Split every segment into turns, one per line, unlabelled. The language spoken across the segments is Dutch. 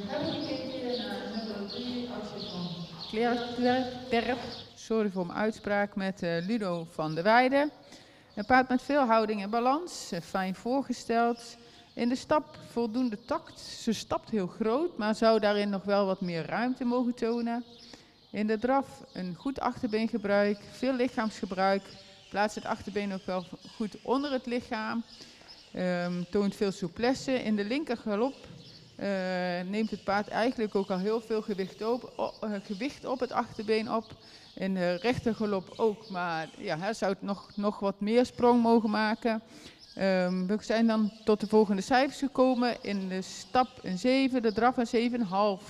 hebben gekeken naar nummer 3, actie van
Kleerterp, sorry voor mijn uitspraak, met Ludo van der Weijden. Een paard met veel houding en balans, fijn voorgesteld. In de stap voldoende tact. Ze stapt heel groot, maar zou daarin nog wel wat meer ruimte mogen tonen. In de draf een goed achterbeengebruik, veel lichaamsgebruik. Plaatst het achterbeen ook wel goed onder het lichaam. Toont veel souplesse. In de linker galop neemt het paard eigenlijk ook al heel veel gewicht op het achterbeen op. In de rechter galop ook, maar ja, hij zou het nog wat meer sprong mogen maken. We zijn dan tot de volgende cijfers gekomen. In de stap een 7, de draf een 7,5,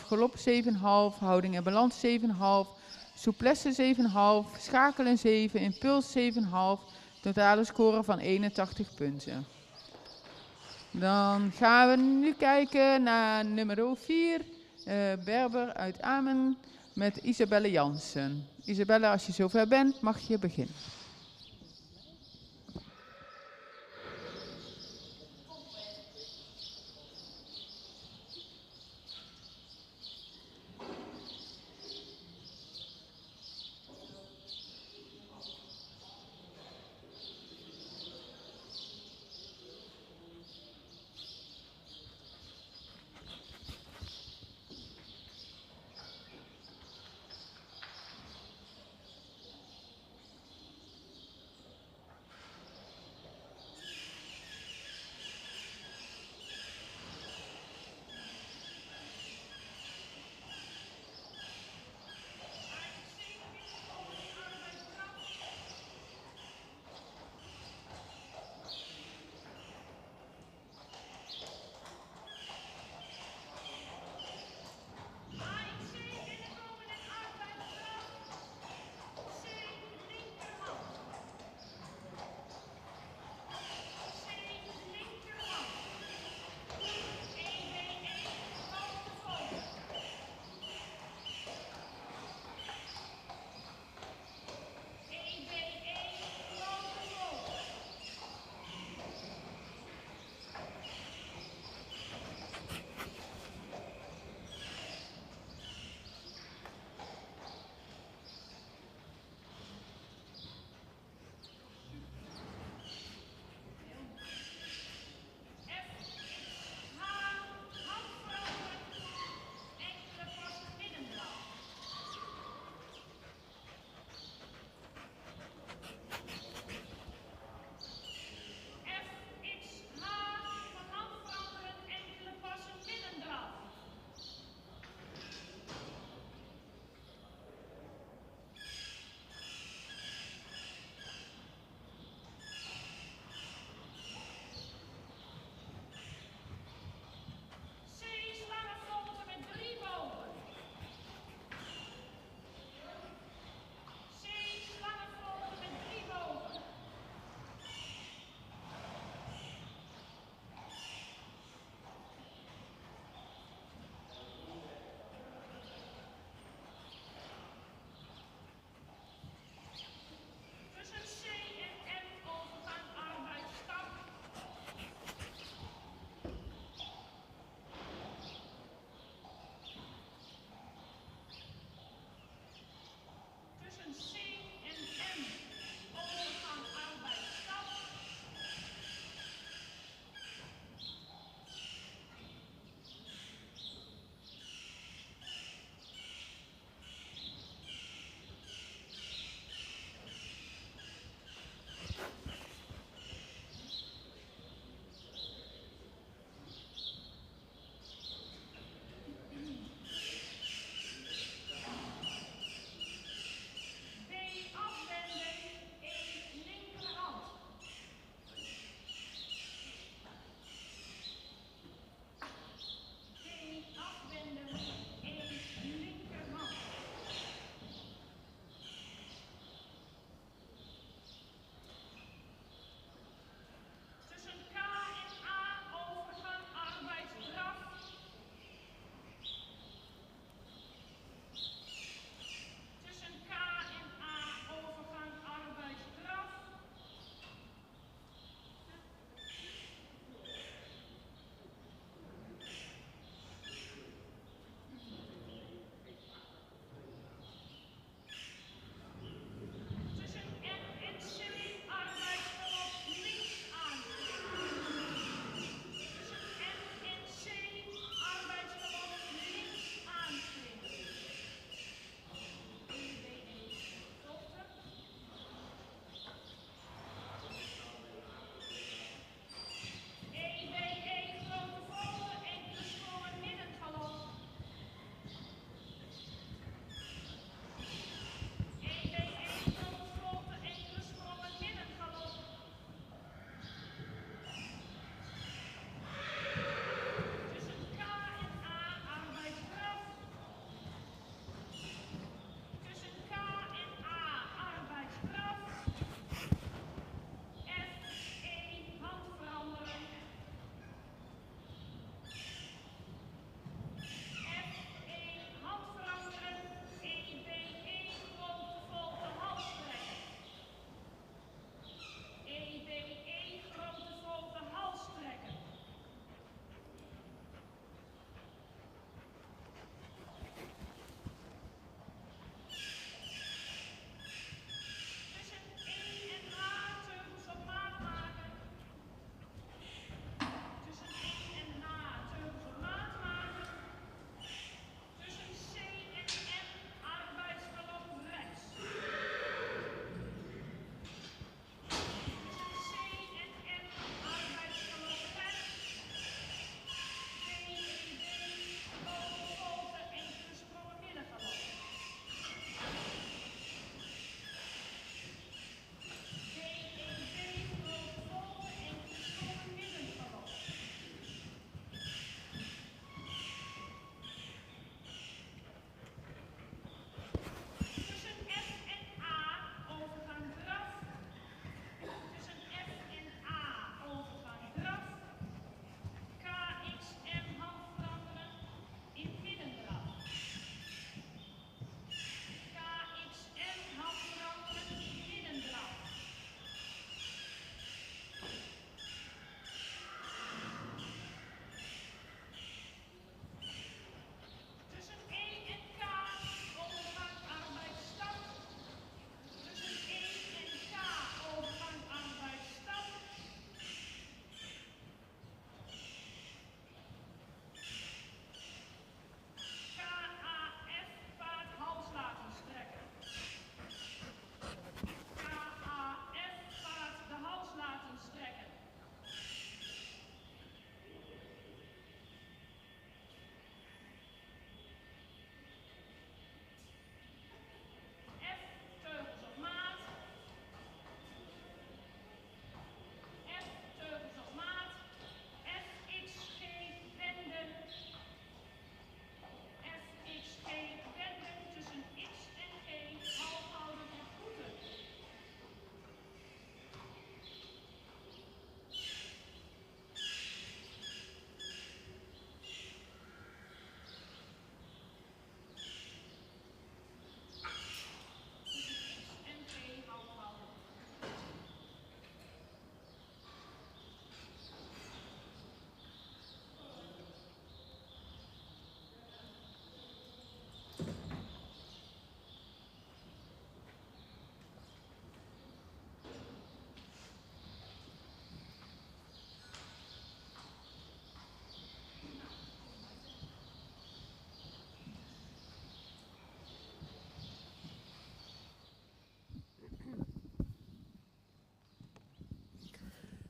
galop 7,5, houding en balans 7,5, souplesse 7,5, schakel een 7, impuls 7,5, totale score van 81 punten. Dan gaan we nu kijken naar nummer 4, Berber uit Amen met Isabelle Jansen. Isabelle, als je zover bent, mag je beginnen.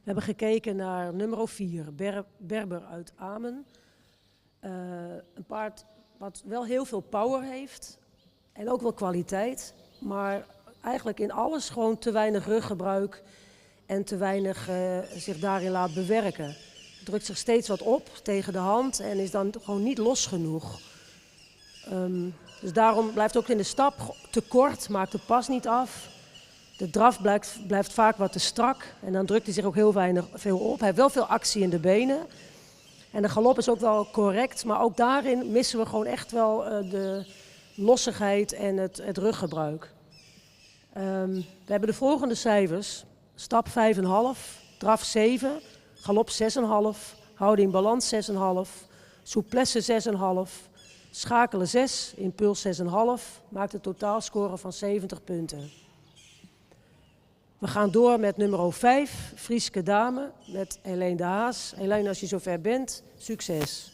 We hebben gekeken naar nummer 4, Berber uit Amen. Een paard wat wel heel veel power heeft en ook wel kwaliteit, maar eigenlijk in alles gewoon te weinig ruggebruik en te weinig zich daarin laat bewerken. Drukt zich steeds wat op tegen de hand en is dan gewoon niet los genoeg. Dus daarom blijft ook in de stap te kort, maakt de pas niet af. De draf blijft vaak wat te strak en dan drukt hij zich ook heel veel op. Hij heeft wel veel actie in de benen. En de galop is ook wel correct, maar ook daarin missen we gewoon echt wel de lossigheid en het ruggebruik. We hebben de volgende cijfers. Stap 5,5, draf 7, galop 6,5, houding balans 6,5, souplesse 6,5, schakelen 6, impuls 6,5, maakt een totaalscore van 70 punten. We gaan door met nummer 5, Frieske Dame, met Helene de Haas. Helene, als je zover bent, succes.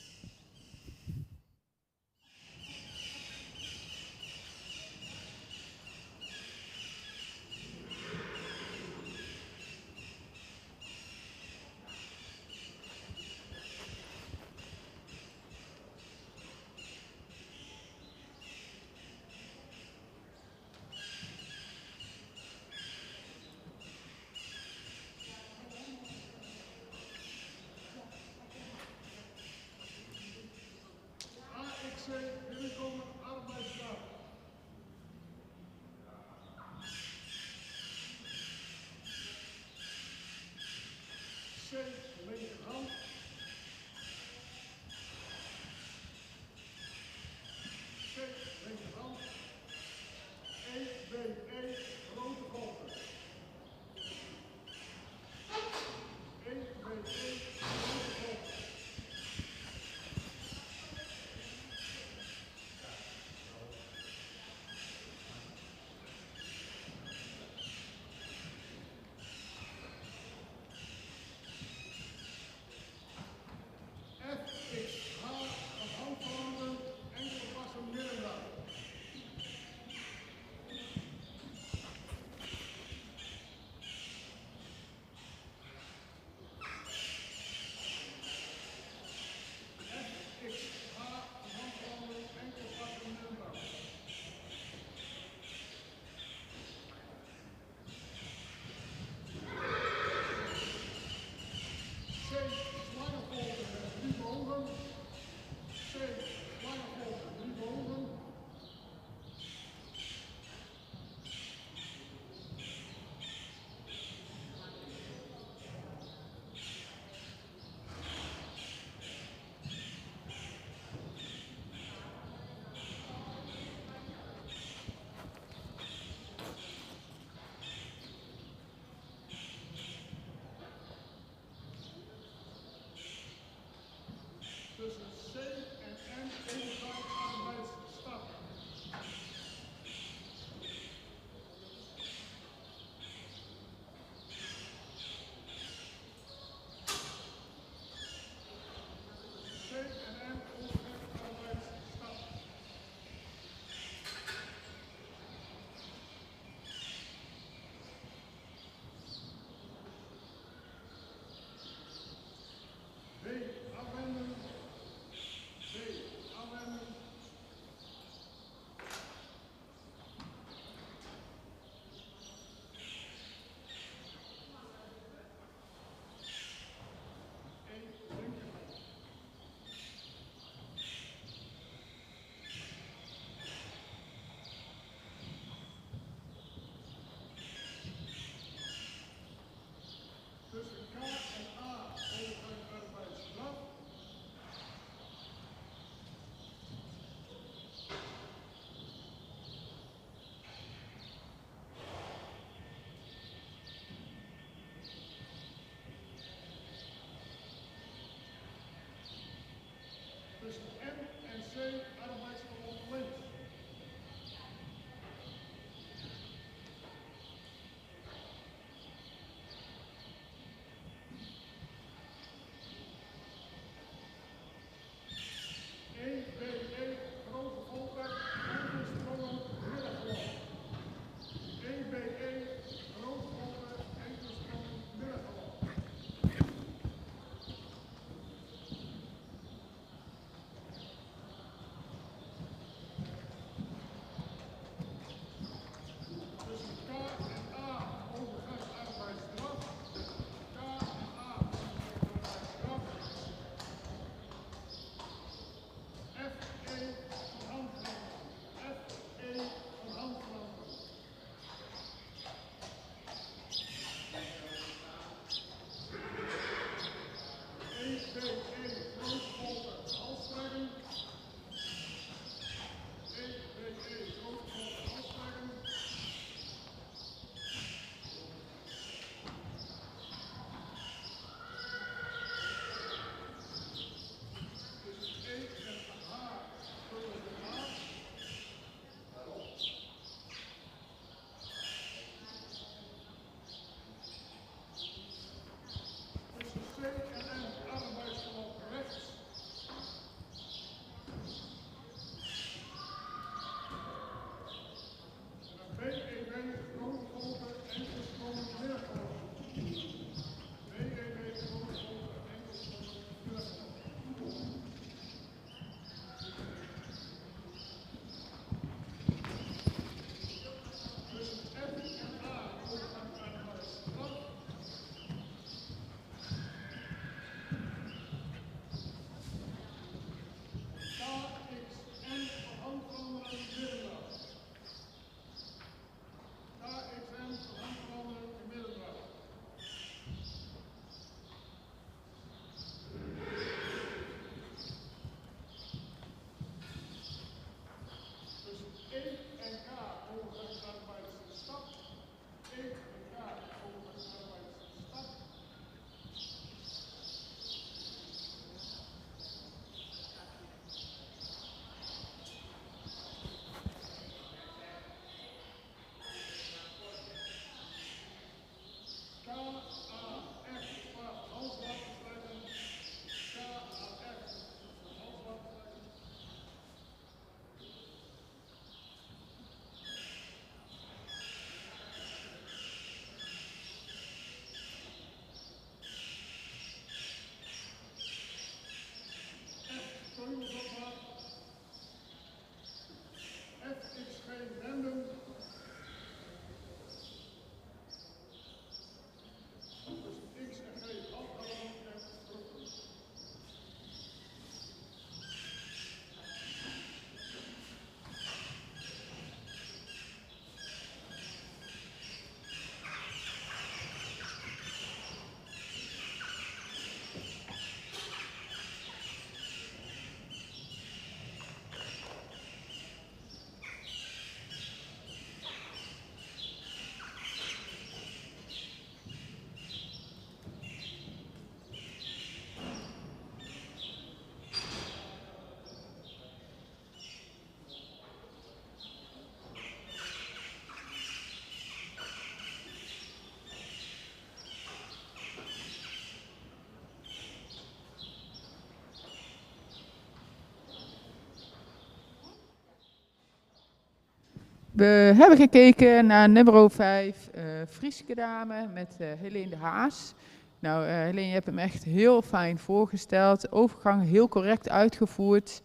We hebben gekeken naar nummer 5, Frieske Dame met Helene de Haas. Nou, Helene, je hebt hem echt heel fijn voorgesteld. Overgang heel correct uitgevoerd.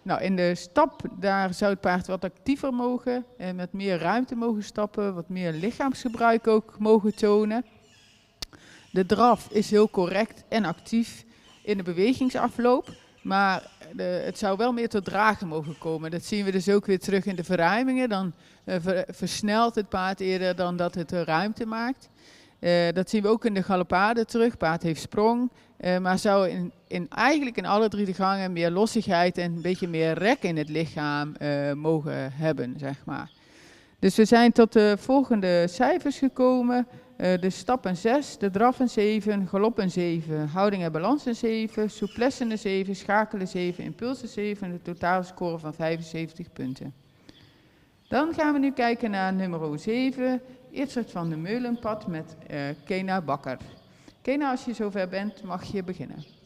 Nou, in de stap, daar zou het paard wat actiever mogen. En met meer ruimte mogen stappen. Wat meer lichaamsgebruik ook mogen tonen. De draf is heel correct en actief in de bewegingsafloop. Maar het zou wel meer tot dragen mogen komen. Dat zien we dus ook weer terug in de verruimingen. Dan versnelt het paard eerder dan dat het ruimte maakt. Dat zien we ook in de galopade terug. Paard heeft sprong, maar zou eigenlijk in alle 3 de gangen meer lossigheid en een beetje meer rek in het lichaam mogen hebben, zeg maar. Dus we zijn tot de volgende cijfers gekomen. De stap een 6, de draf een 7, galop een 7, houding en balans een 7, souplesse een 7, schakelen 7, impuls een 7 en de totaalscore van 75 punten. Dan gaan we nu kijken naar nummer 7, Itzert van de Meulenpad met Kena Bakker. Kena, als je zover bent, mag je beginnen.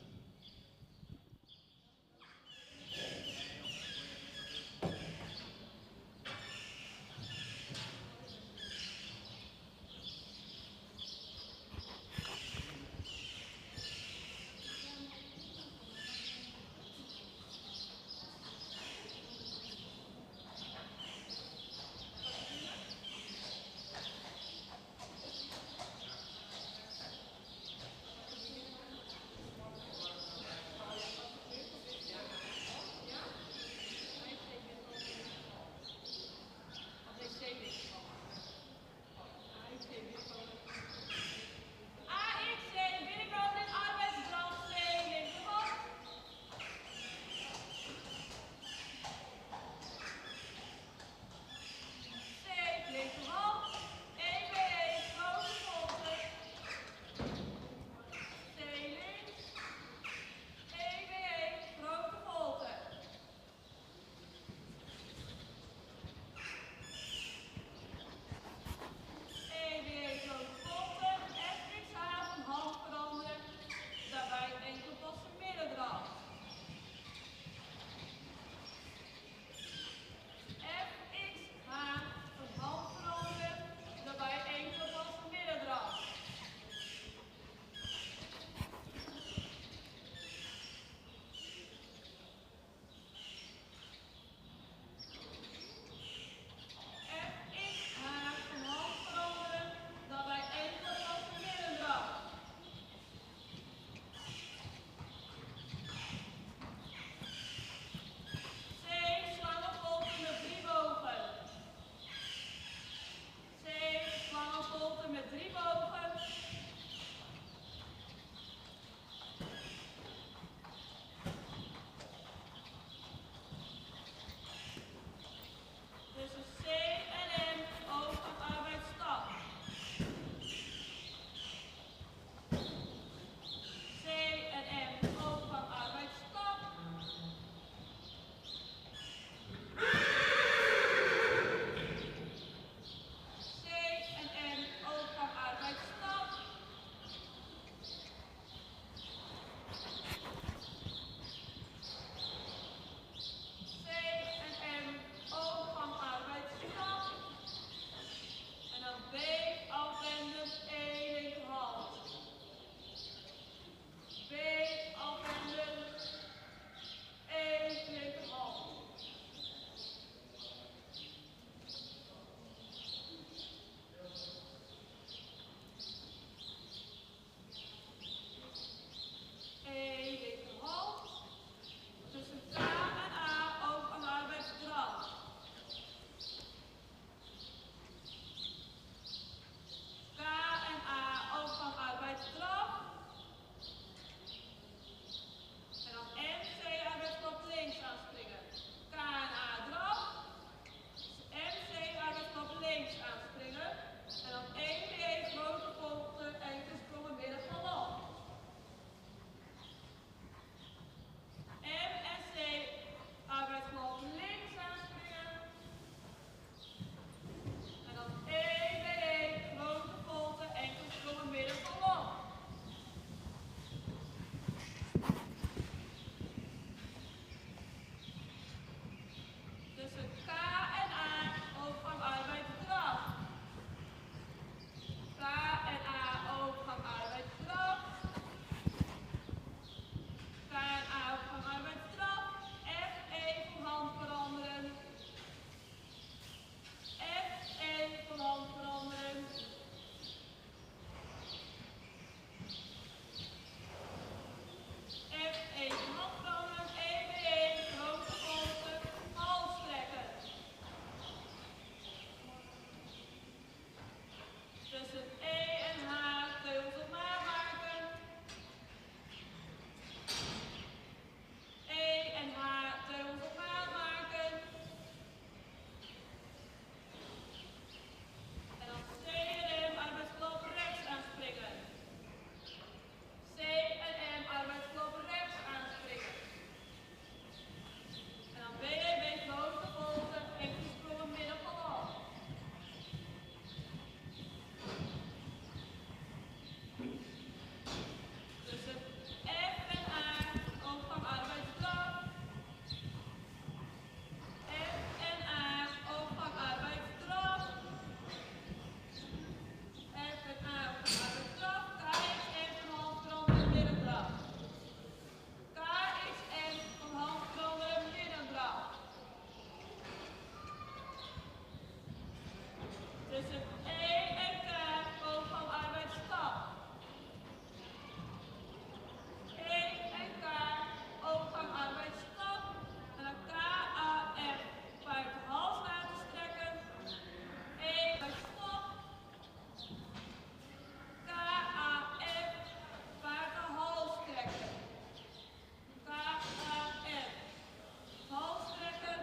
Tussen E en K, oog van arbeidsstap. E en K, oog van arbeidsstap. En dan KAF, buiten hals laten strekken. E bij stop. KAF, buiten hals strekken. KAF, hals strekken.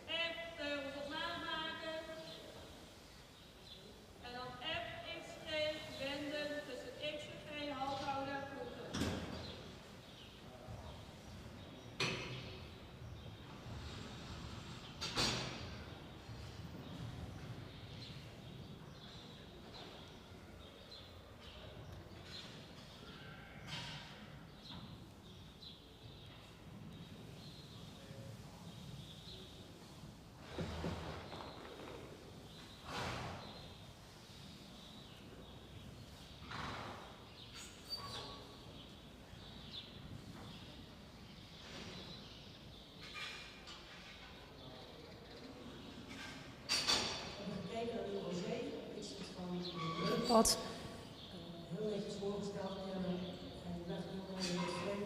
F, teugels op maat maken. En dan F, X, G, wenden tussen X en G, halfhouden en voeten.
Wat heel netjes voorgesteld hebben en je legt heel mooi in het frame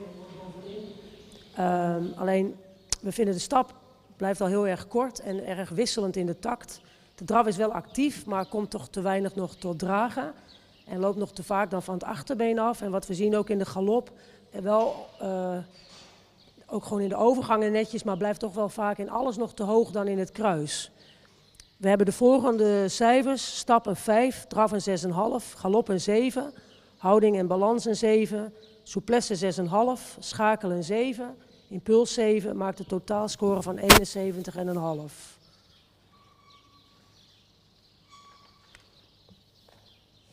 bovenin. Alleen, we vinden de stap blijft al heel erg kort en erg wisselend in de takt. De draf is wel actief, maar komt toch te weinig nog tot dragen. En loopt nog te vaak dan van het achterbeen af. En wat we zien ook in de galop, wel ook gewoon in de overgangen netjes, maar blijft toch wel vaak in alles nog te hoog dan in het kruis. We hebben de volgende cijfers: stap een 5, draf een 6,5, galop een 7, houding en balans een 7, souplesse 6,5, schakel een 7, impuls 7, maakt een totaalscore van 71,5.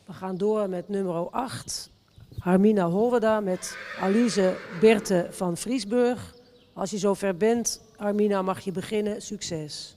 We gaan door met nummer 8, Harmina Holwerda met Alize Berthe van Vriesburg. Als je zover bent, Harmina, mag je beginnen. Succes.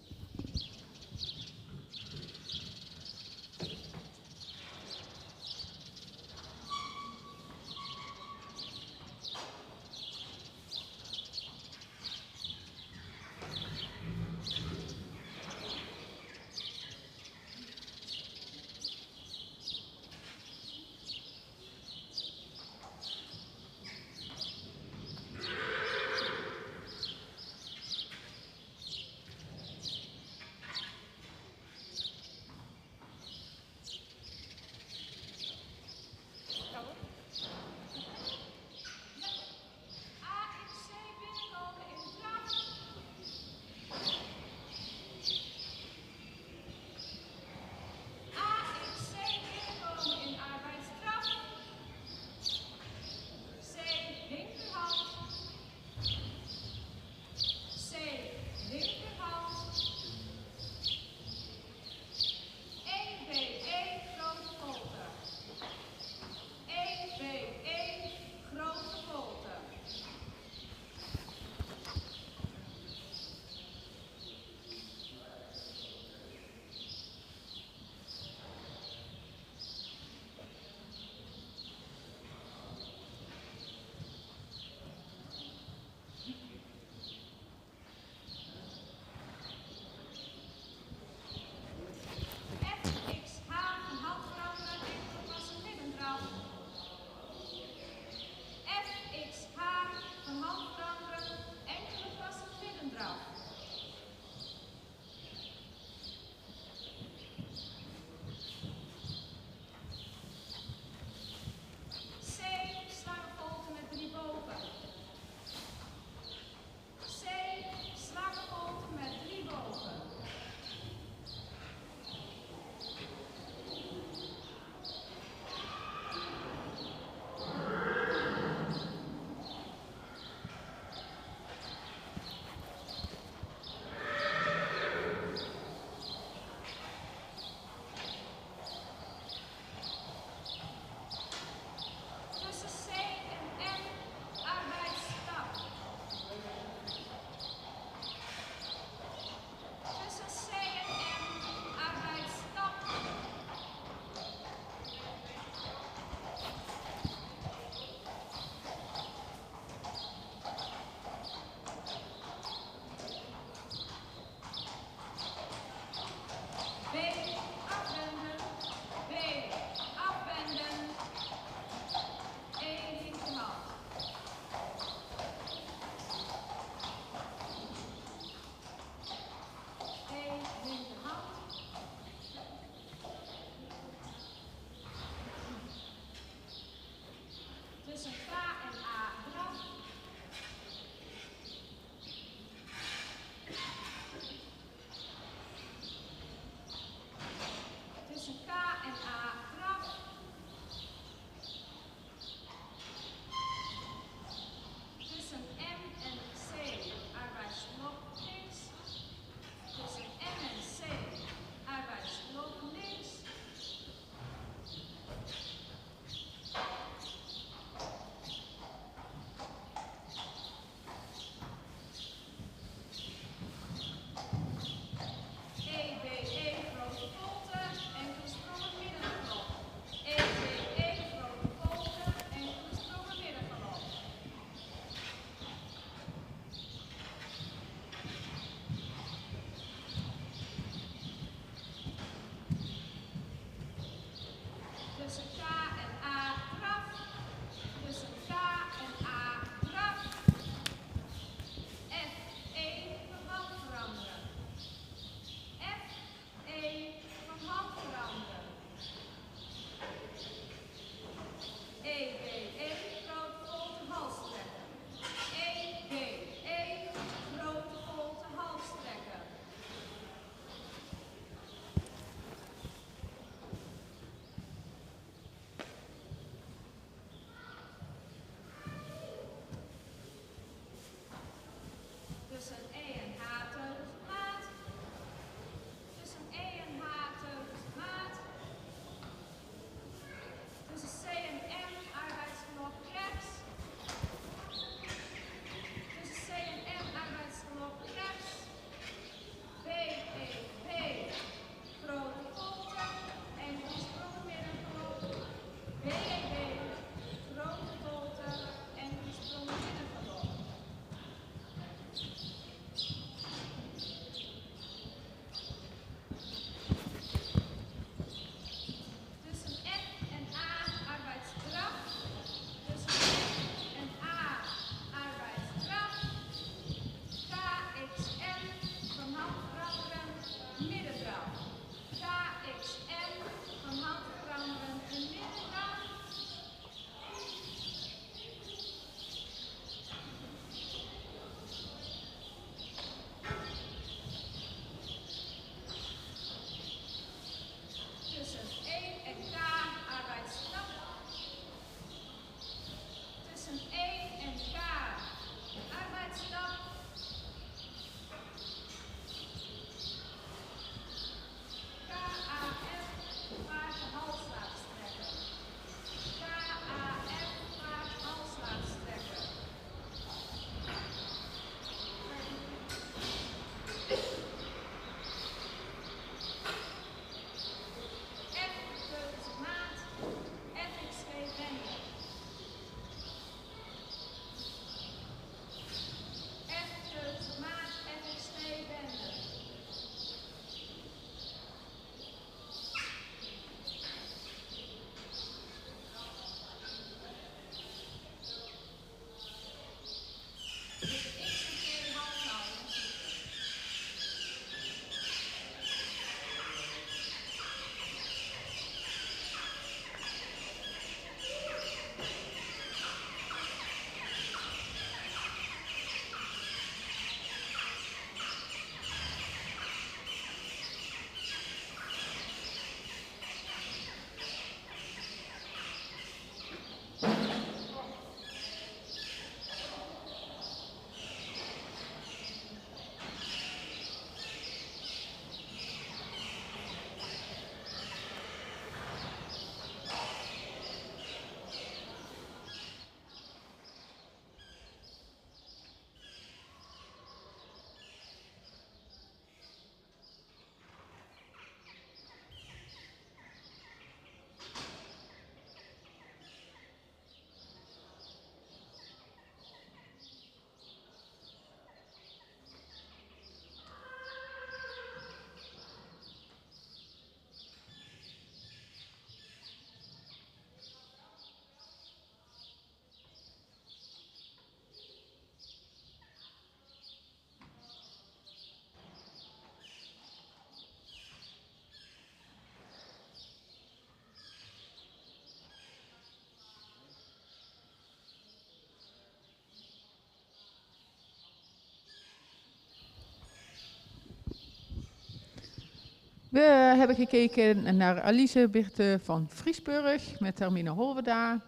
We hebben gekeken naar Alice Birte van Vriesburg met Hermine Holverda.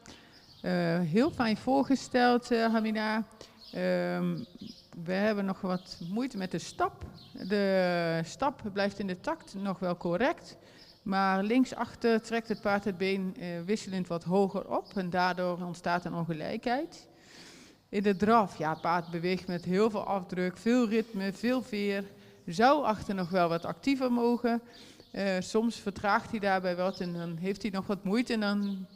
Heel fijn voorgesteld, Hermina. We hebben nog wat moeite met de stap. De stap blijft in de takt nog wel correct. Maar linksachter trekt het paard het been wisselend wat hoger op. En daardoor ontstaat een ongelijkheid. In de draf, ja, het paard beweegt met heel veel afdruk, veel ritme, veel veer. Zou achter nog wel wat actiever mogen. Soms vertraagt hij daarbij wat en dan heeft hij nog wat moeite. En dan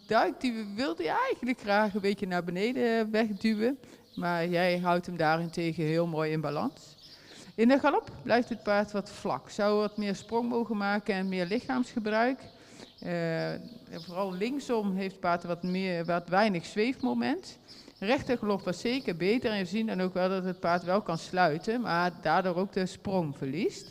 wilde hij eigenlijk graag een beetje naar beneden wegduwen. Maar jij houdt hem daarentegen heel mooi in balans. In de galop blijft het paard wat vlak. Zou wat meer sprong mogen maken en meer lichaamsgebruik. Vooral linksom heeft het paard wat weinig zweefmoment. Rechtergalop was zeker beter en we zien dan ook wel dat het paard wel kan sluiten, maar daardoor ook de sprong verliest.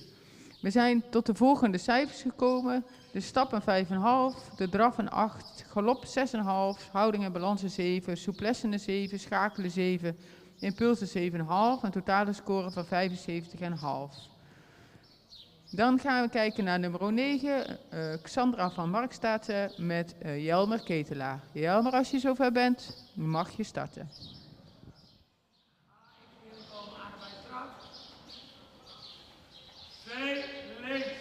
We zijn tot de volgende cijfers gekomen. De stap een 5,5, de draf een 8, galop 6,5, houding en balans een 7, souplesse een 7, schakelen 7, impuls een 7,5, een totale score van 75,5. Dan gaan we kijken naar nummer 9, Xandra van Markstad met Jelmer Ketelaar. Jelmer, als je zover bent, mag je starten.
Twee links.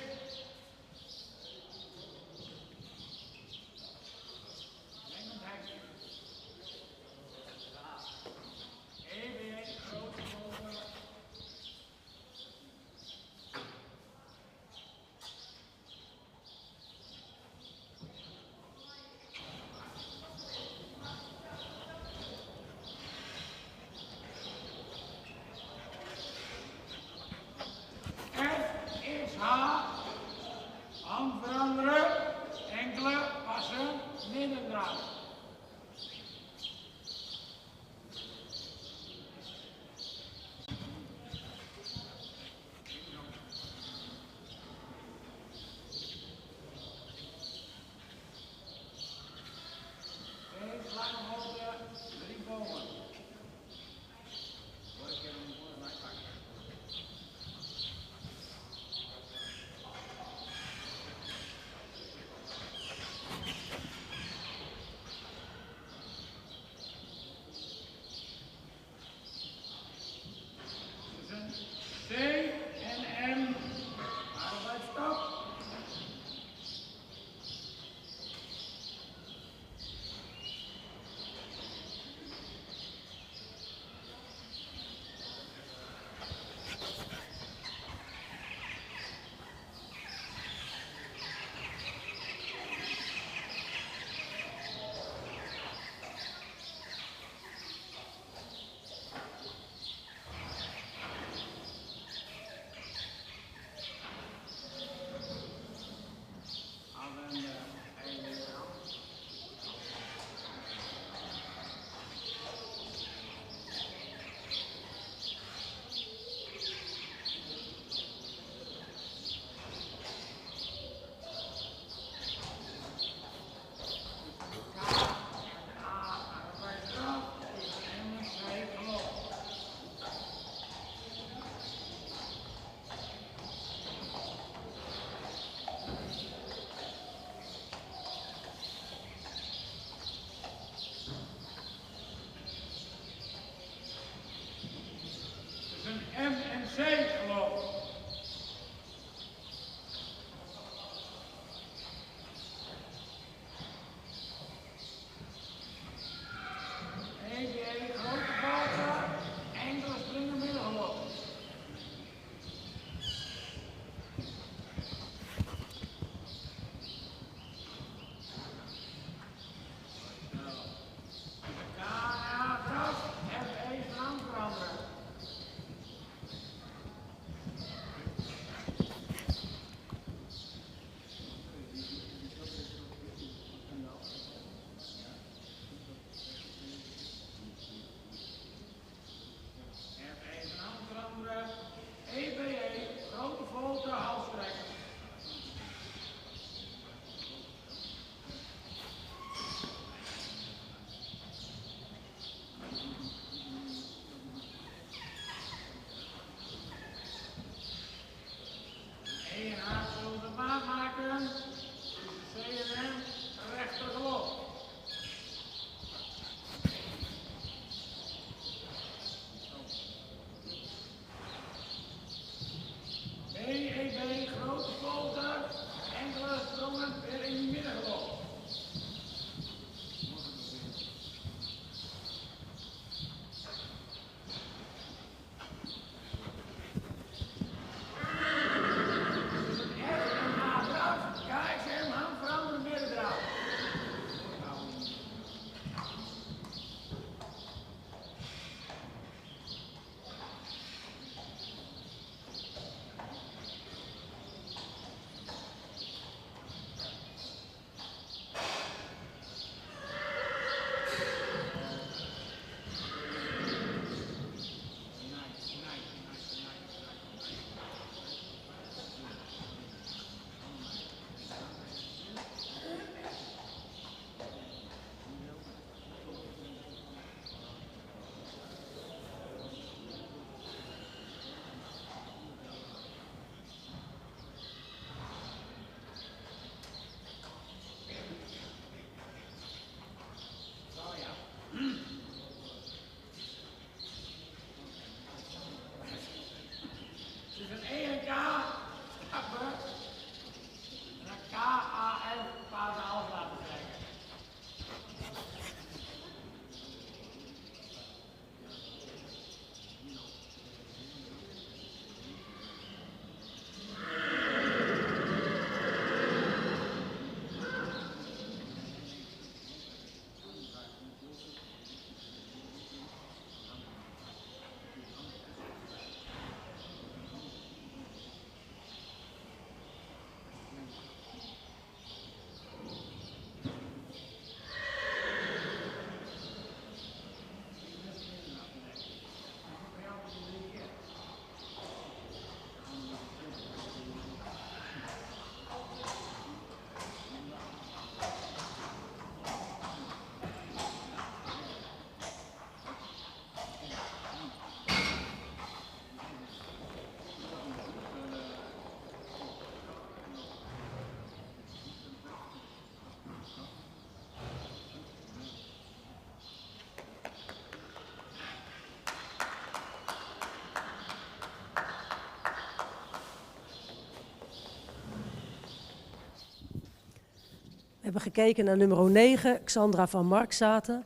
hebben gekeken naar nummer 9, Xandra van Markzaten.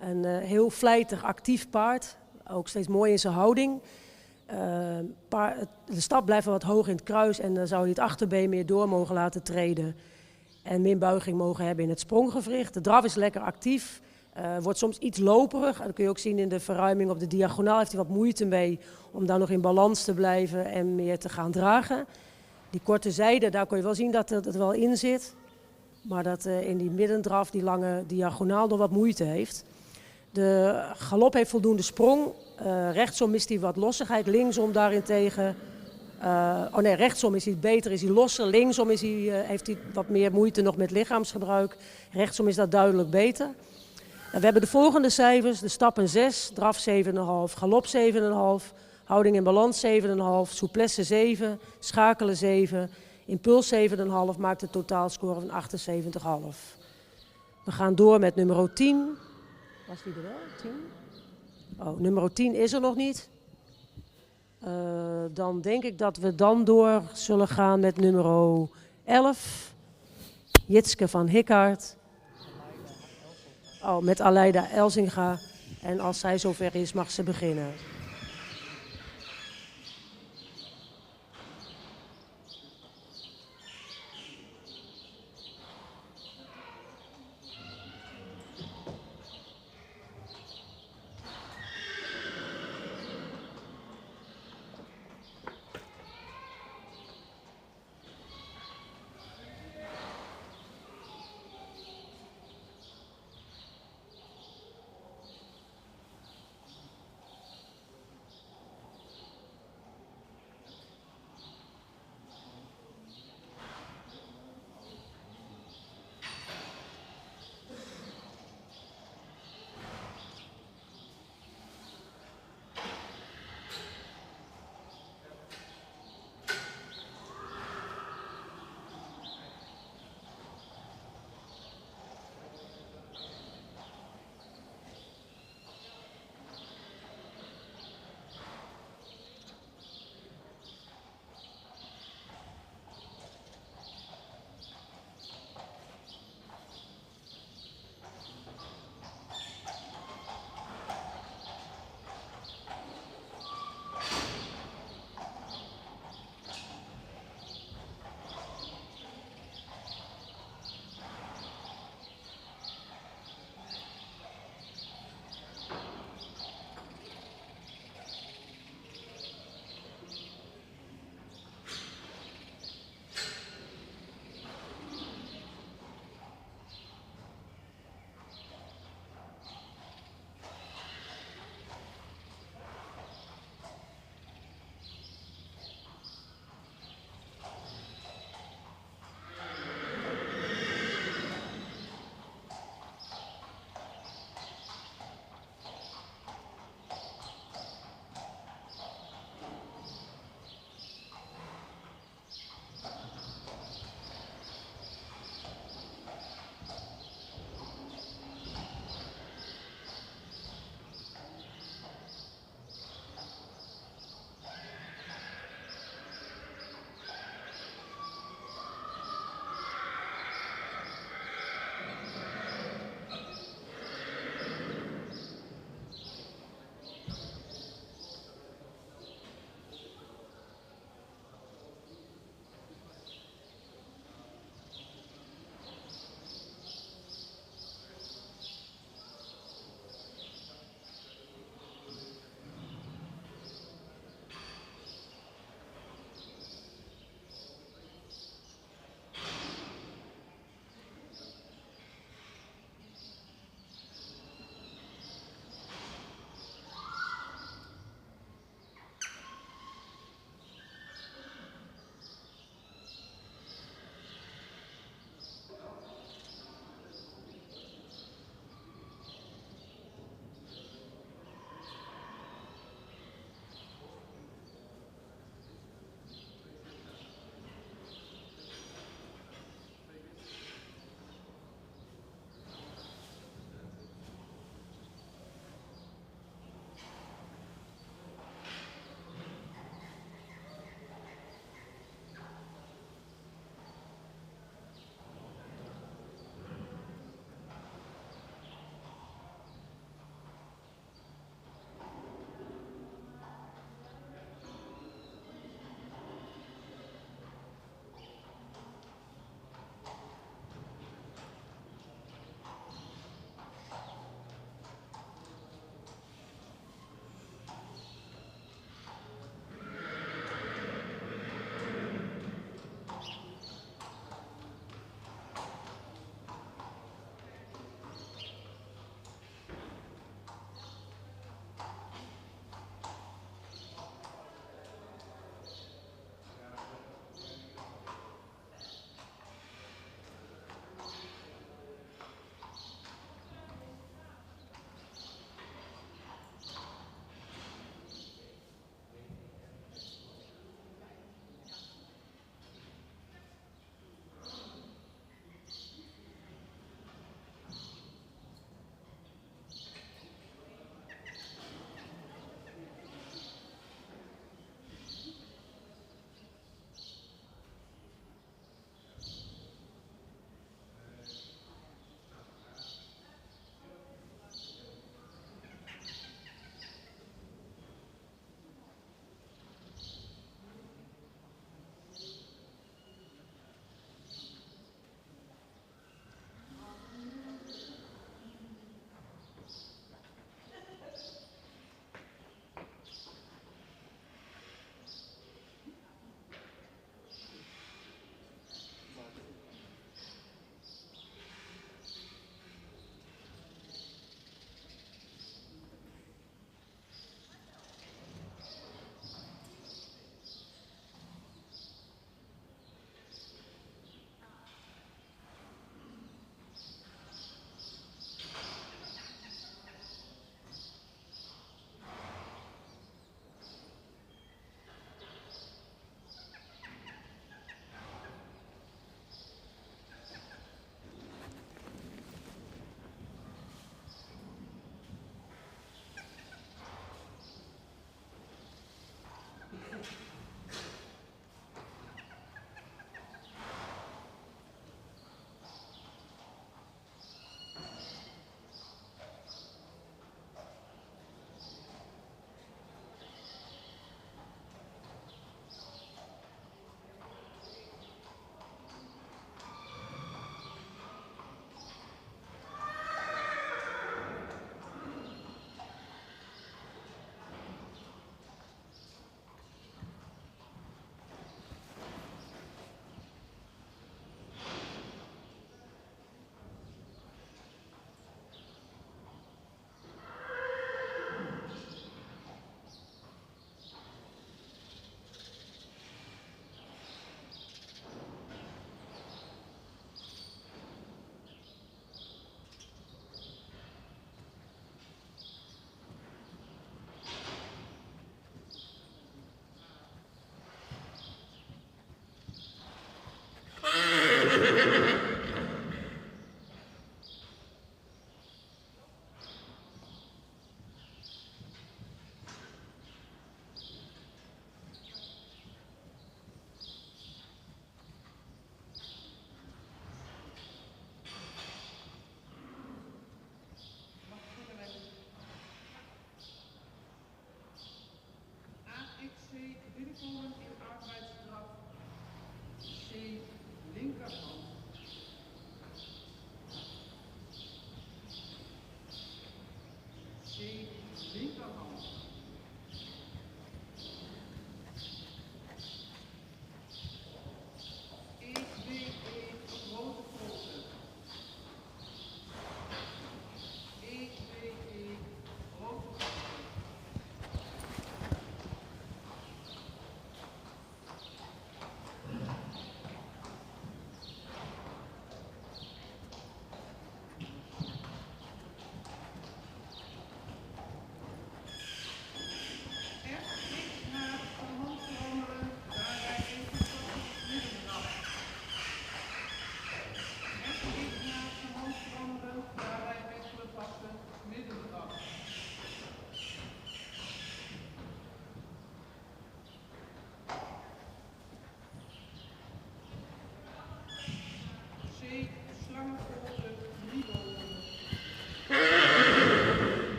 Een heel vlijtig, actief paard. Ook steeds mooi in zijn houding. De stap blijft wel wat hoog in het kruis en dan zou hij het achterbeen meer door mogen laten treden. En meer buiging mogen hebben in het spronggewricht. De draf is lekker actief. Wordt soms iets loperig. Dat kun je ook zien in de verruiming op de diagonaal. Heeft hij wat moeite mee om daar nog in balans te blijven en meer te gaan dragen. Die korte zijde, daar kun je wel zien dat het wel in zit. Maar dat in die middendraf, die lange diagonaal, nog wat moeite heeft. De galop heeft voldoende sprong. Rechtsom mist hij wat lossigheid. Linksom daarentegen... rechtsom is hij beter, is hij losser. Linksom heeft hij wat meer moeite nog met lichaamsgebruik. Rechtsom is dat duidelijk beter. We hebben de volgende cijfers. De stappen 6, draf 7,5, galop 7,5, houding en balans 7,5, souplesse 7, schakelen 7, impuls 7,5 maakt een totaalscore van 78,5. We gaan door met nummer 10. Was die er wel? 10? Oh, nummer 10 is er nog niet. Dan denk ik dat we dan door zullen gaan met nummer 11. Jitske van Hikkaard. Oh, met Aleida Elzinga. En als zij zover is, mag ze beginnen.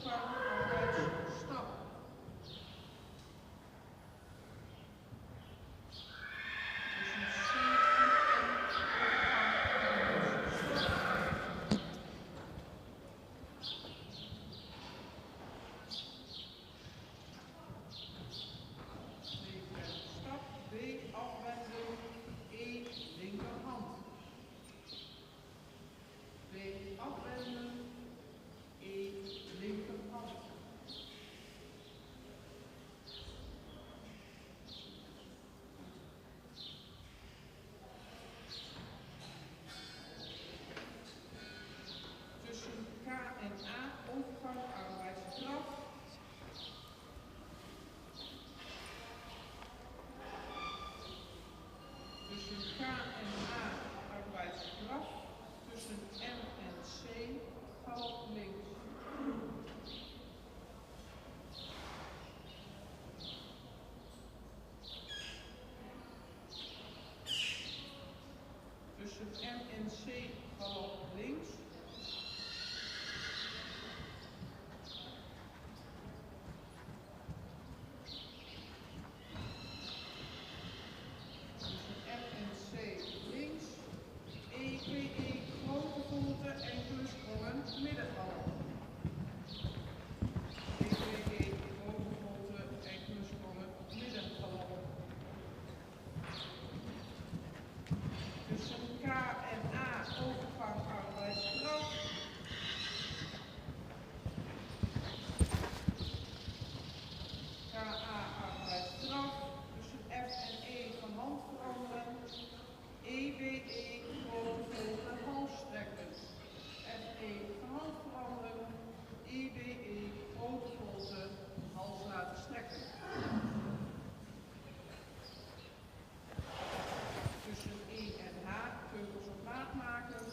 opvang arbeidsstap. Stap B afwenden, E linkerhand. B afwenden, E linkerhand. Tussen K en A overgang arbeidsstraf. Tussen K en A arbeidsstraf. Tussen M en C galop links. Tussen M en C galop links. Tussen M en C links. EPE grote volte, enkele sprongen, middengalop. EPE grote volte, enkele sprongen, middengalop. Tussen K en A overgang arbeidsstraf. KA arbeidsstraf. Tussen F en E van hand veranderen. EBE grote volte, hals strekken. FE van hand veranderen. EBE grote volte, hals laten strekken. Tussen E en H teugels op maat maken.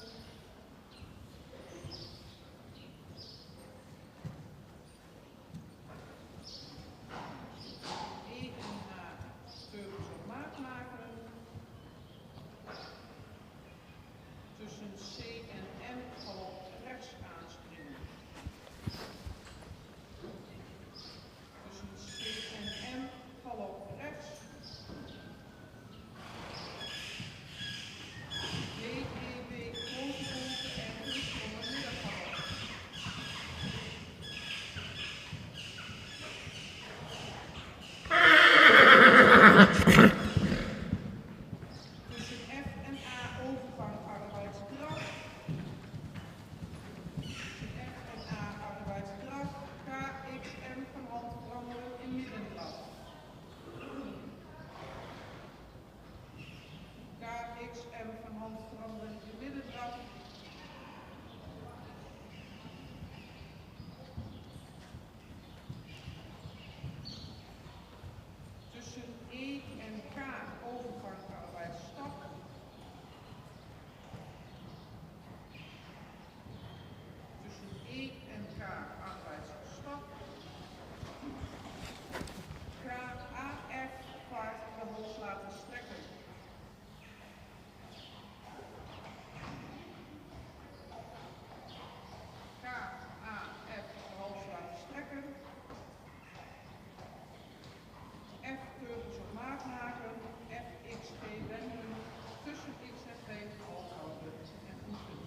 E en H teugels op maat maken. Tussen C en M galop rechts aanspringen. Tussen C en M galop rechts. DEB grote volte, enkele sprongen, middengalop. Tussen F en A overgang arbeidsstraf. Tussen F en A arbeidsstraf. KXM van hand veranderen in middenblad. KXM van hand veranderen in middenblad. Tussen E en K overgang arbeidsstap. Tussen E en K arbeidsstap. KAF paard de hals laten strekken. KAF de hals laten strekken. F teugels op maat maken. FXT wenden. Tussen X en P hals houden en oefenen.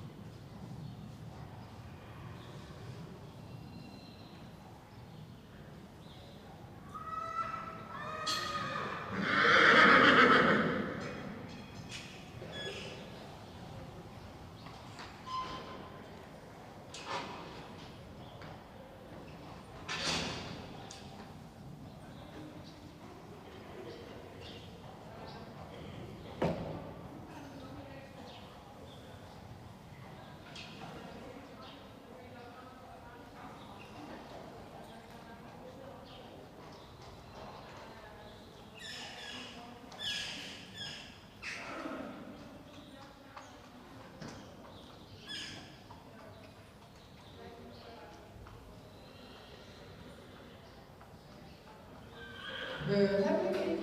We hebben even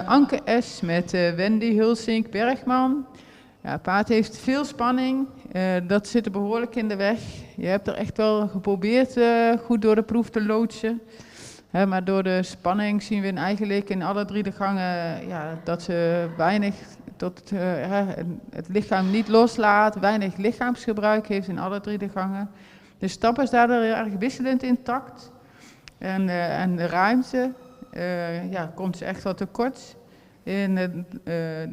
Anke S. met Wendy Hulsink Bergman. Ja, het paard heeft veel spanning, Dat zit er behoorlijk in de weg. Je hebt er echt wel geprobeerd goed door de proef te loodsen. Maar door de spanning zien we eigenlijk in alle 3 de gangen dat ze weinig het lichaam niet loslaat, weinig lichaamsgebruik heeft in alle 3 de gangen. De stap is daardoor heel erg wisselend intact. En de ruimte komt ze echt wat tekort. In de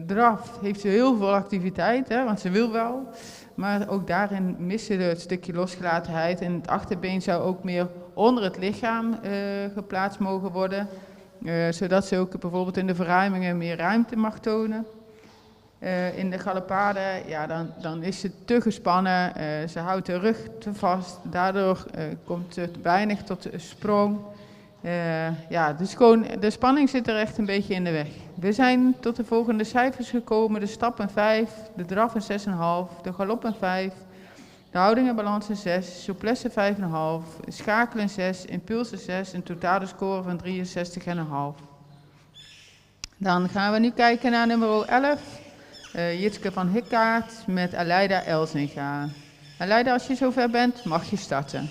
draf heeft ze heel veel activiteit, want ze wil wel. Maar ook daarin missen we het stukje losgelatenheid. En het achterbeen zou ook meer onder het lichaam geplaatst mogen worden. Zodat ze ook bijvoorbeeld in de verruimingen meer ruimte mag tonen. In de galopade, dan is ze te gespannen. Ze houdt de rug te vast. Daardoor komt het weinig tot sprong. Dus gewoon, de spanning zit er echt een beetje in de weg. We zijn tot de volgende cijfers gekomen. De stap een 5, de draf een 6,5, de galop een 5, de houding en balans een 6, souplesse 5,5, schakelen 6, impulsen 6, een totale score van 63,5. Dan gaan we nu kijken naar nummer 11, Jitske van Hikkaert met Aleida Elzinga. Aleida, als je zover bent, mag je starten.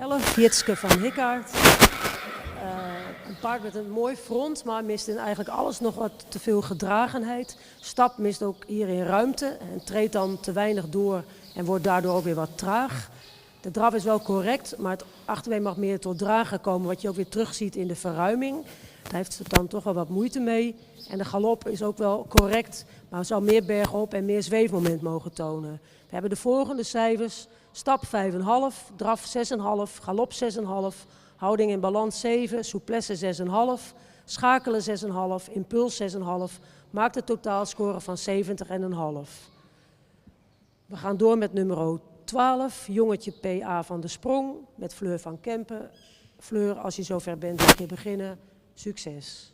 12, Jitske van Hikkaard. Een paard met een mooi front, maar mist in eigenlijk alles nog wat te veel gedragenheid. Stap mist ook hierin ruimte en treedt dan te weinig door en wordt daardoor ook weer wat traag. De draf is wel correct, maar het achterbeen mag meer tot dragen komen, wat je ook weer terugziet in de verruiming. Daar heeft ze dan toch wel wat moeite mee. En de galop is ook wel correct, maar zou meer bergop en meer zweefmoment mogen tonen. We hebben de volgende cijfers. Stap 5,5, draf 6,5, galop 6,5, houding in balans 7, souplesse 6,5, schakelen 6,5, impuls 6,5. Maakt een totaalscore van 70,5. We gaan door met nummer 12, jongetje PA van de Sprong met Fleur van Kempen. Fleur, als je zover bent, mag je beginnen. Succes.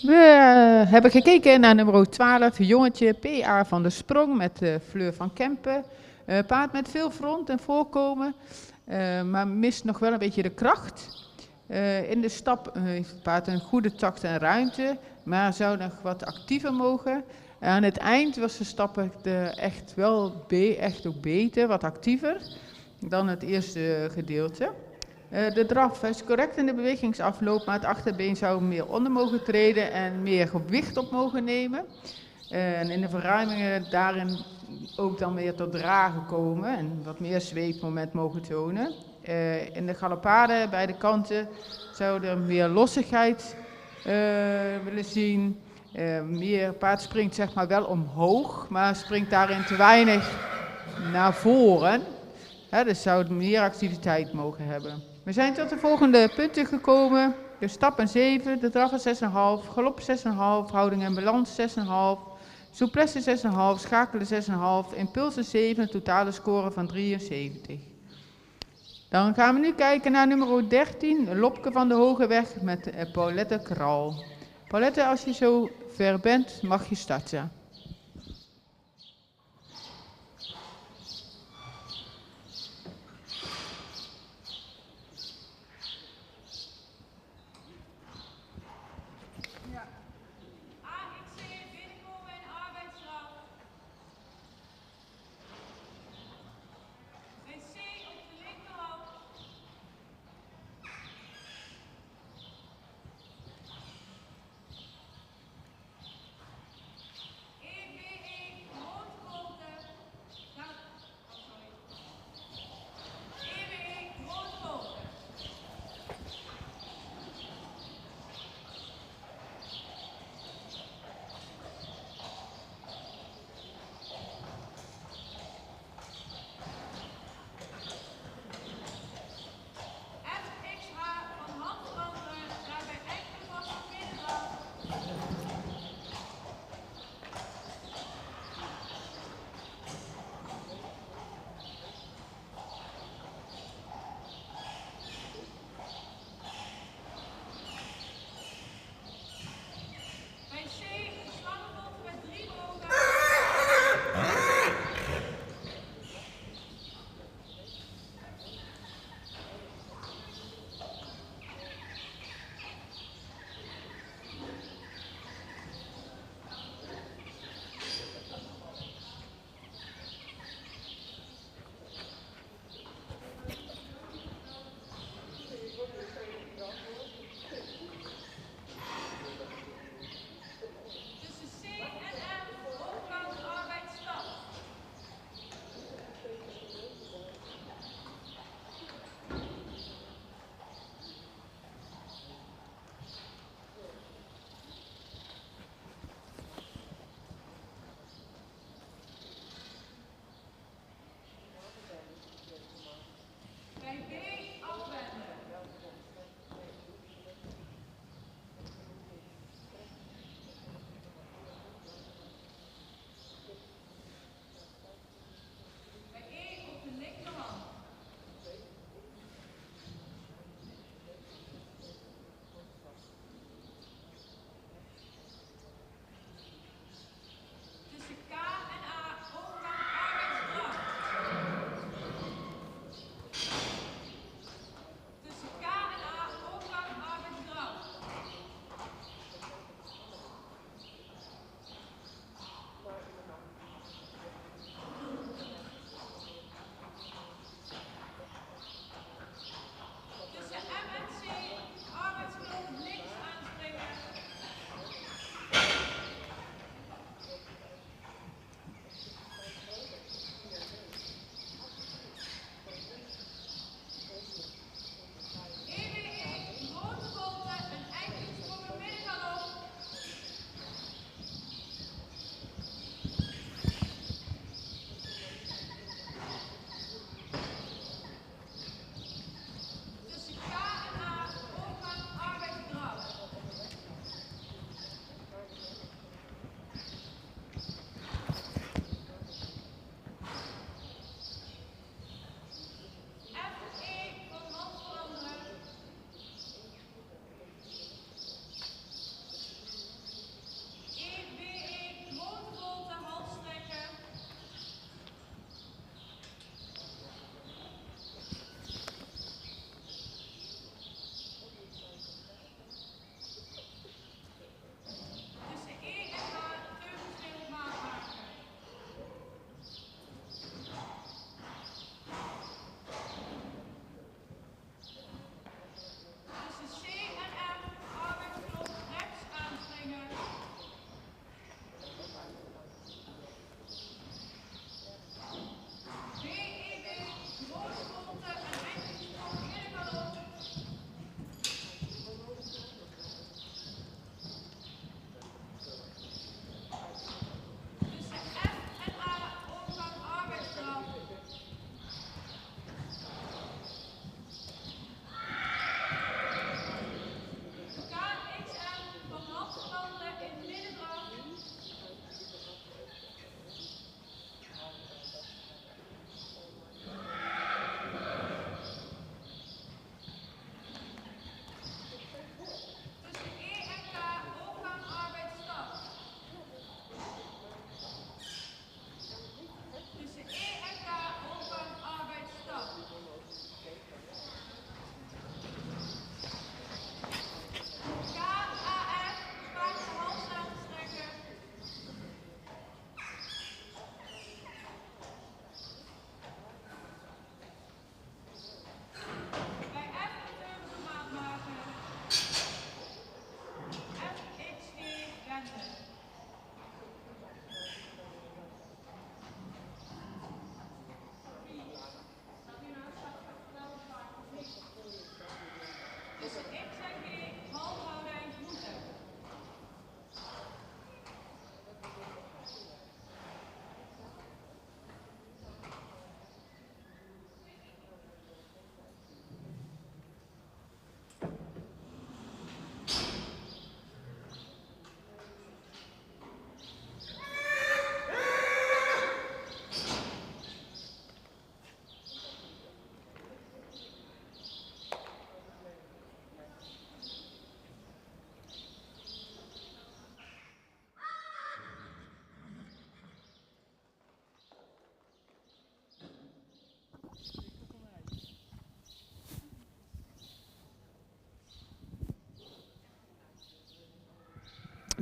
We hebben gekeken naar nummer 12, jongetje P.A. van der Sprong met Fleur van Kempen. Paard met veel front en voorkomen, maar mist nog wel een beetje de kracht. In de stap heeft het paard een goede tact en ruimte, maar zou nog wat actiever mogen. Aan het eind was de stap echt wel echt ook beter, wat actiever dan het eerste gedeelte. De draf is correct in de bewegingsafloop, maar het achterbeen zou meer onder mogen treden en meer gewicht op mogen nemen. En in de verruimingen daarin ook dan weer tot dragen komen en wat meer zweepmoment mogen tonen. In de galopade bij de kanten zouden er meer lossigheid willen zien. Het paard springt zeg maar wel omhoog, maar springt daarin te weinig naar voren. Dus zou meer activiteit mogen hebben. We zijn tot de volgende punten gekomen. De stappen 7, de draf 6,5, galop 6,5, houding en balans 6,5, souplesse 6,5, schakelen 6,5, impulsen 7, totale score van 73. Dan gaan we nu kijken naar nummer 13, Lopke van de Hogeweg met Paulette Kral. Paulette, als je zo ver bent, mag je starten.
AXC binnenkomen en arbeidsslag. WC op de linkerhand.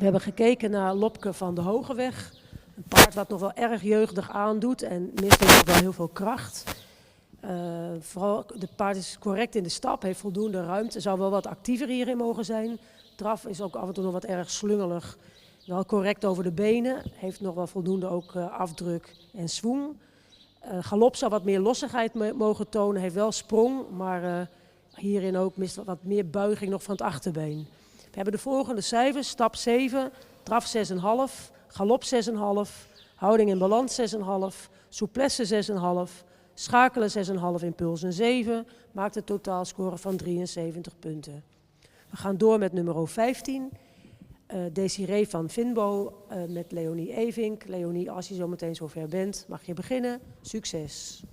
We hebben gekeken naar Lopke van de Hogeweg. Een paard wat nog wel erg jeugdig aandoet en mist ook nog wel heel veel kracht. Vooral, de paard is correct in de stap, heeft voldoende ruimte. Zou wel wat actiever hierin mogen zijn. Draf is ook af en toe nog wat erg slungelig. Wel correct over de benen. Heeft nog wel voldoende ook afdruk en swoeng. Galop zou wat meer lossigheid mogen tonen. Heeft wel sprong, maar hierin ook mist wat meer buiging nog van het achterbeen. We hebben de volgende cijfers. Stap 7, draf 6,5, galop 6,5, houding en balans 6,5, souplesse 6,5, schakelen 6,5, impuls en 7. Maakt een totaalscore van 73 punten. We gaan door met nummer 15. Desiree van Vinbo met Leonie Evink. Leonie, als je zo meteen zover bent, mag je beginnen. Succes!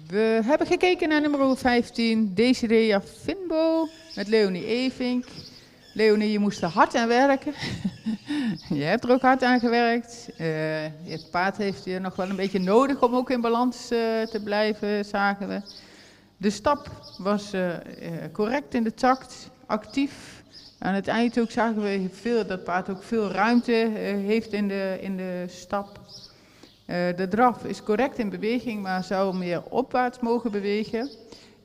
We hebben gekeken naar nummer 15, Desirea Finbo met Leonie Evink. Leonie, je moest er hard aan werken. Je hebt er ook hard aan gewerkt. Het paard heeft je nog wel een beetje nodig om ook in balans te blijven, zagen we. De stap was correct in de takt, actief. Aan het eind ook zagen we dat het paard ook veel ruimte heeft in de stap. De draf is correct in beweging, maar zou meer opwaarts mogen bewegen.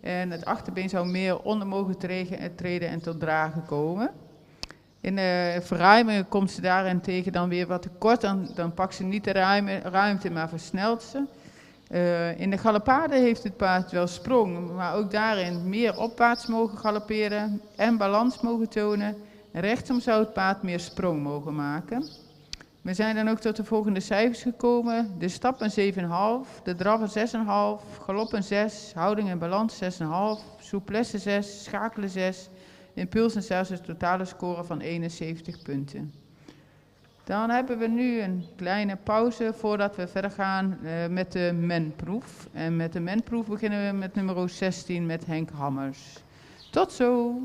En het achterbeen zou meer onder mogen treden en tot dragen komen. In de verruiming komt ze daarentegen dan weer wat tekort. Dan pakt ze niet de ruimte, maar versnelt ze. In de galopade heeft het paard wel sprong, maar ook daarin meer opwaarts mogen galopperen en balans mogen tonen. En rechtsom zou het paard meer sprong mogen maken. We zijn dan ook tot de volgende cijfers gekomen. De stap een 7,5, de draf een 6,5, galop een 6, houding en balans 6,5, souplesse 6, schakelen 6, impuls en zelfs een totale score van 71 punten. Dan hebben we nu een kleine pauze voordat we verder gaan met de menproef. En met de menproef beginnen we met nummer 16 met Henk Hammers. Tot zo!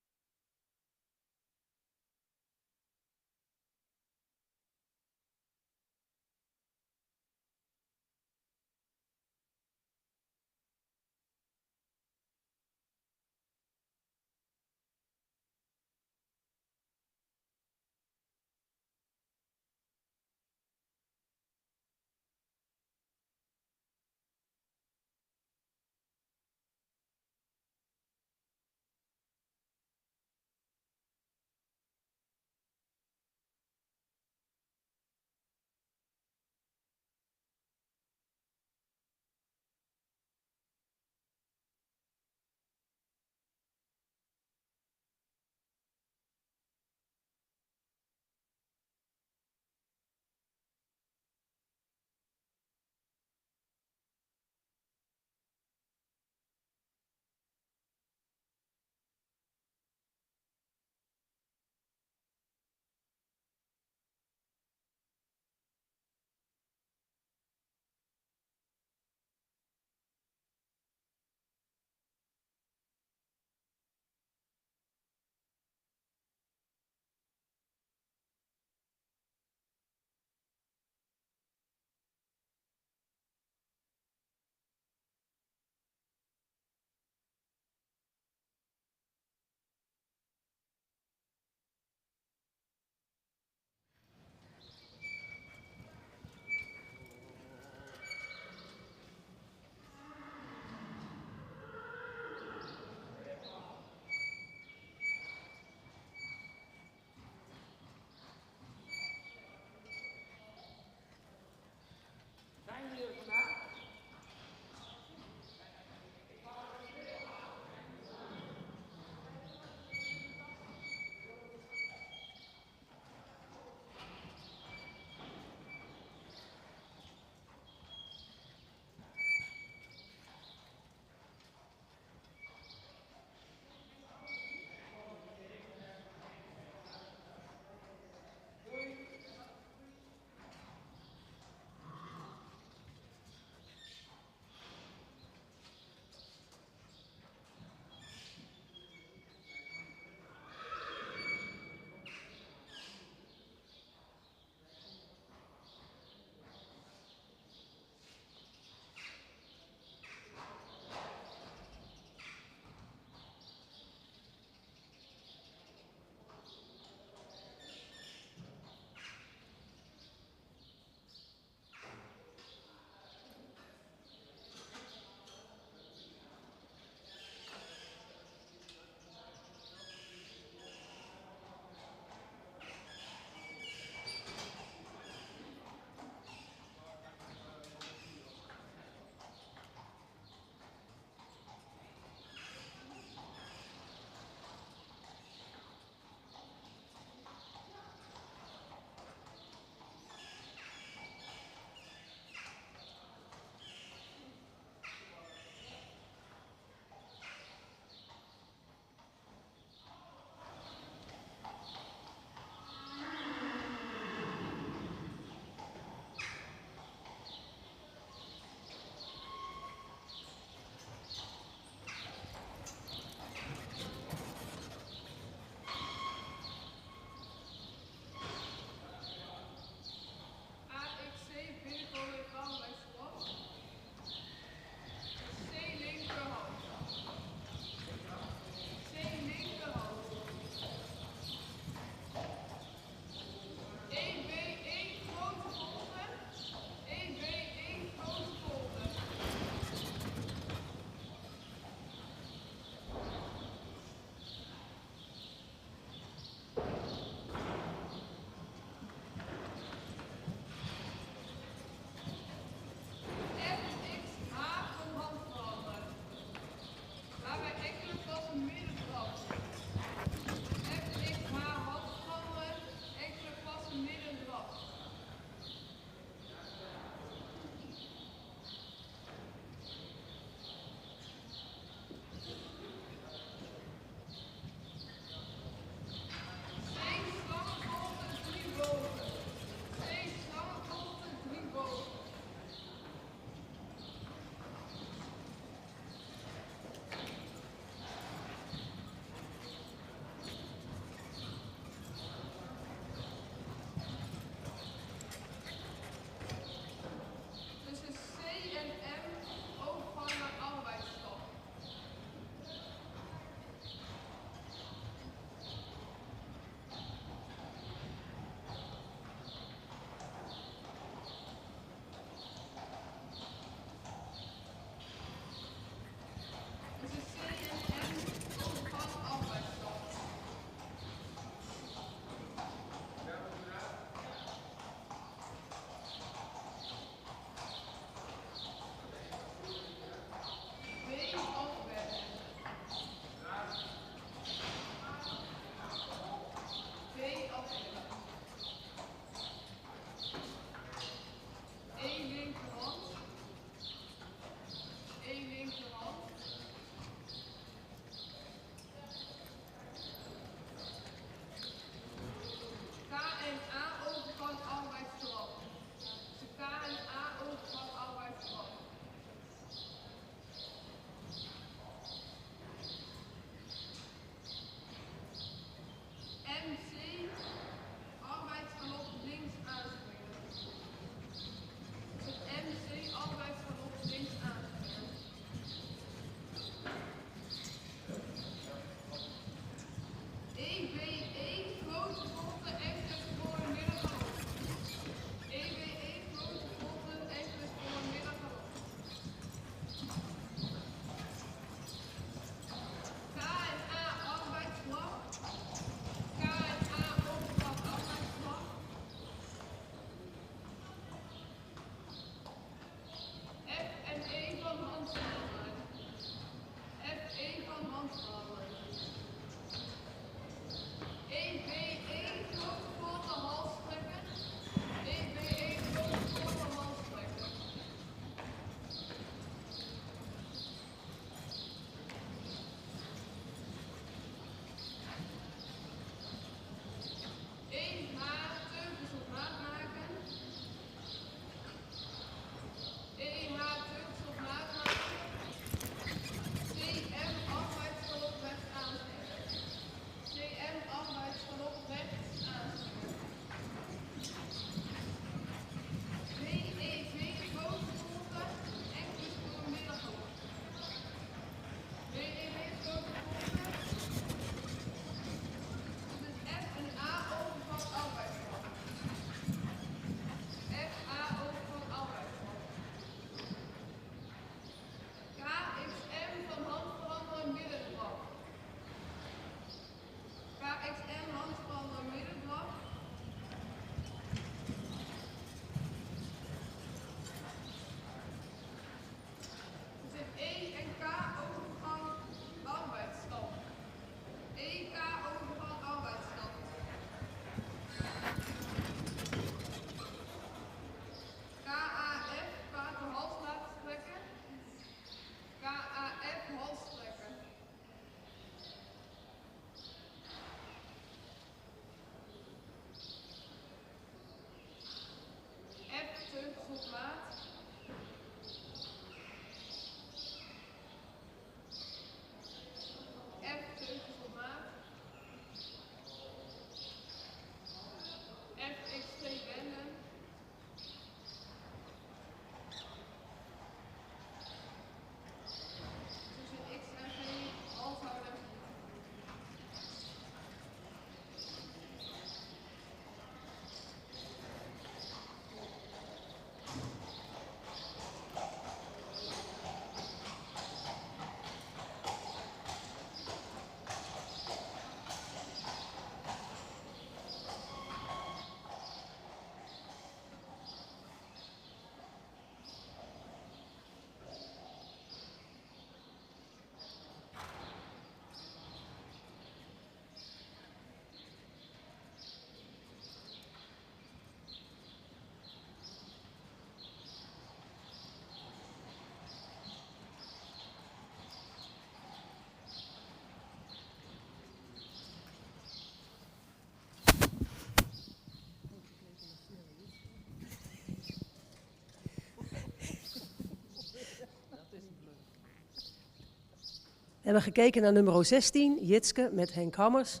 We hebben gekeken naar nummer 16, Jitske met Henk Hammers.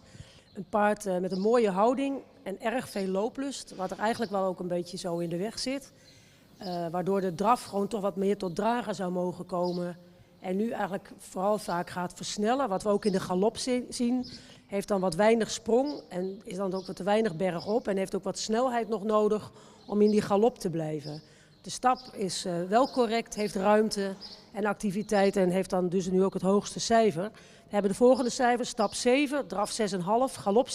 Een paard met een mooie houding en erg veel looplust, wat er eigenlijk wel ook een beetje zo in de weg zit. Waardoor de draf gewoon toch wat meer tot dragen zou mogen komen. En nu eigenlijk vooral vaak gaat versnellen, wat we ook in de galop zien. Heeft dan wat weinig sprong en is dan ook wat te weinig berg op. En heeft ook wat snelheid nog nodig om in die galop te blijven. De stap is wel correct, heeft ruimte en activiteit en heeft dan dus nu ook het hoogste cijfer. We hebben de volgende cijfers: stap 7, draf 6,5, galop 6,5,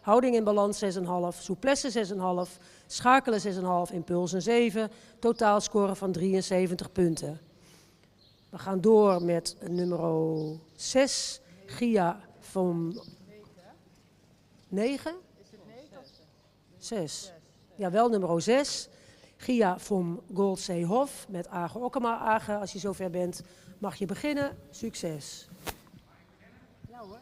houding in balans 6,5, souplesse 6,5, schakelen 6,5, impuls een 7, totaalscore van 73 punten. We gaan door met nummer 6, Gia van 9? Is het 9 of 6? Ja, wel nummer 6. Gia van Goldseehof met Age Okkema. Age, als je zover bent, mag je beginnen. Succes. Ja hoor.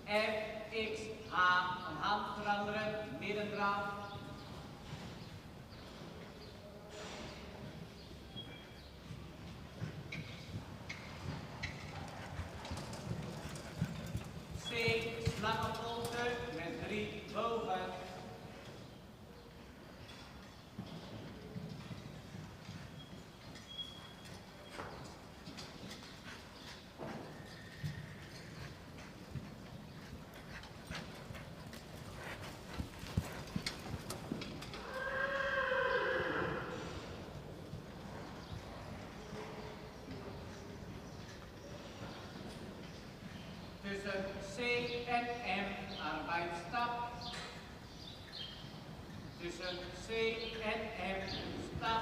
FXH van hand veranderen, middendraaf. C, slangenvolte met 3 bogen. Tussen C en M arbeidsstap. Tussen C en M stap.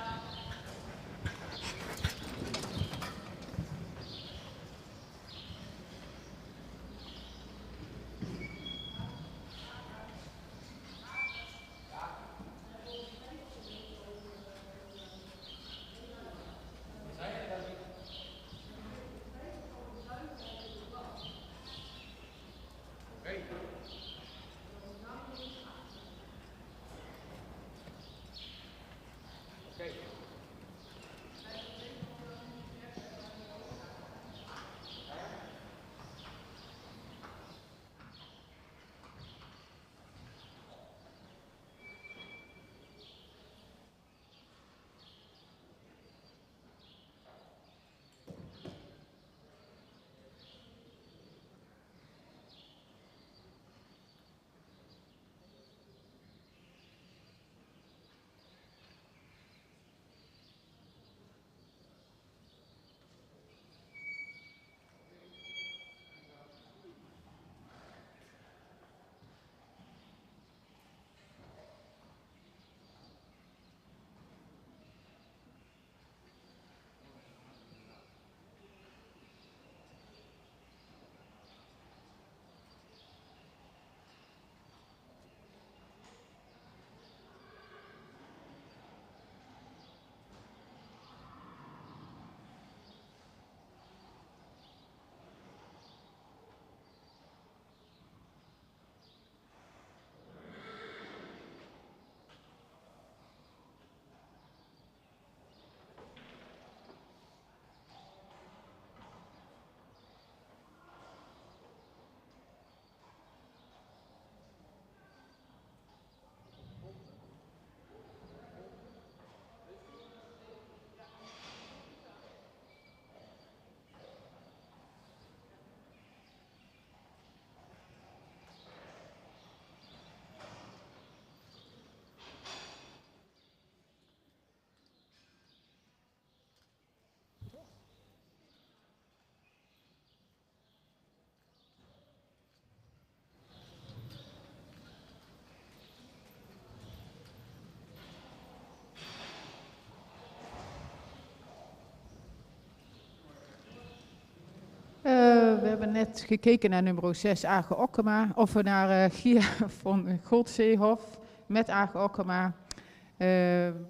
hebben net gekeken naar nummer 6, Age Okkema. Of we naar Gia van Goldseehof met Age Okkema.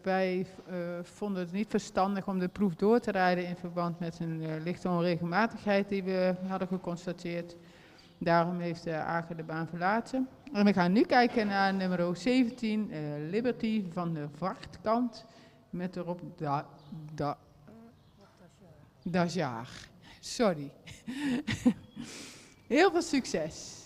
Wij vonden het niet verstandig om de proef door te rijden in verband met een lichte onregelmatigheid die we hadden geconstateerd. Daarom heeft Age de baan verlaten. En we gaan nu kijken naar nummer 17, Liberty van de Vartkant. Met erop Dajar. Sorry. Heel veel succes.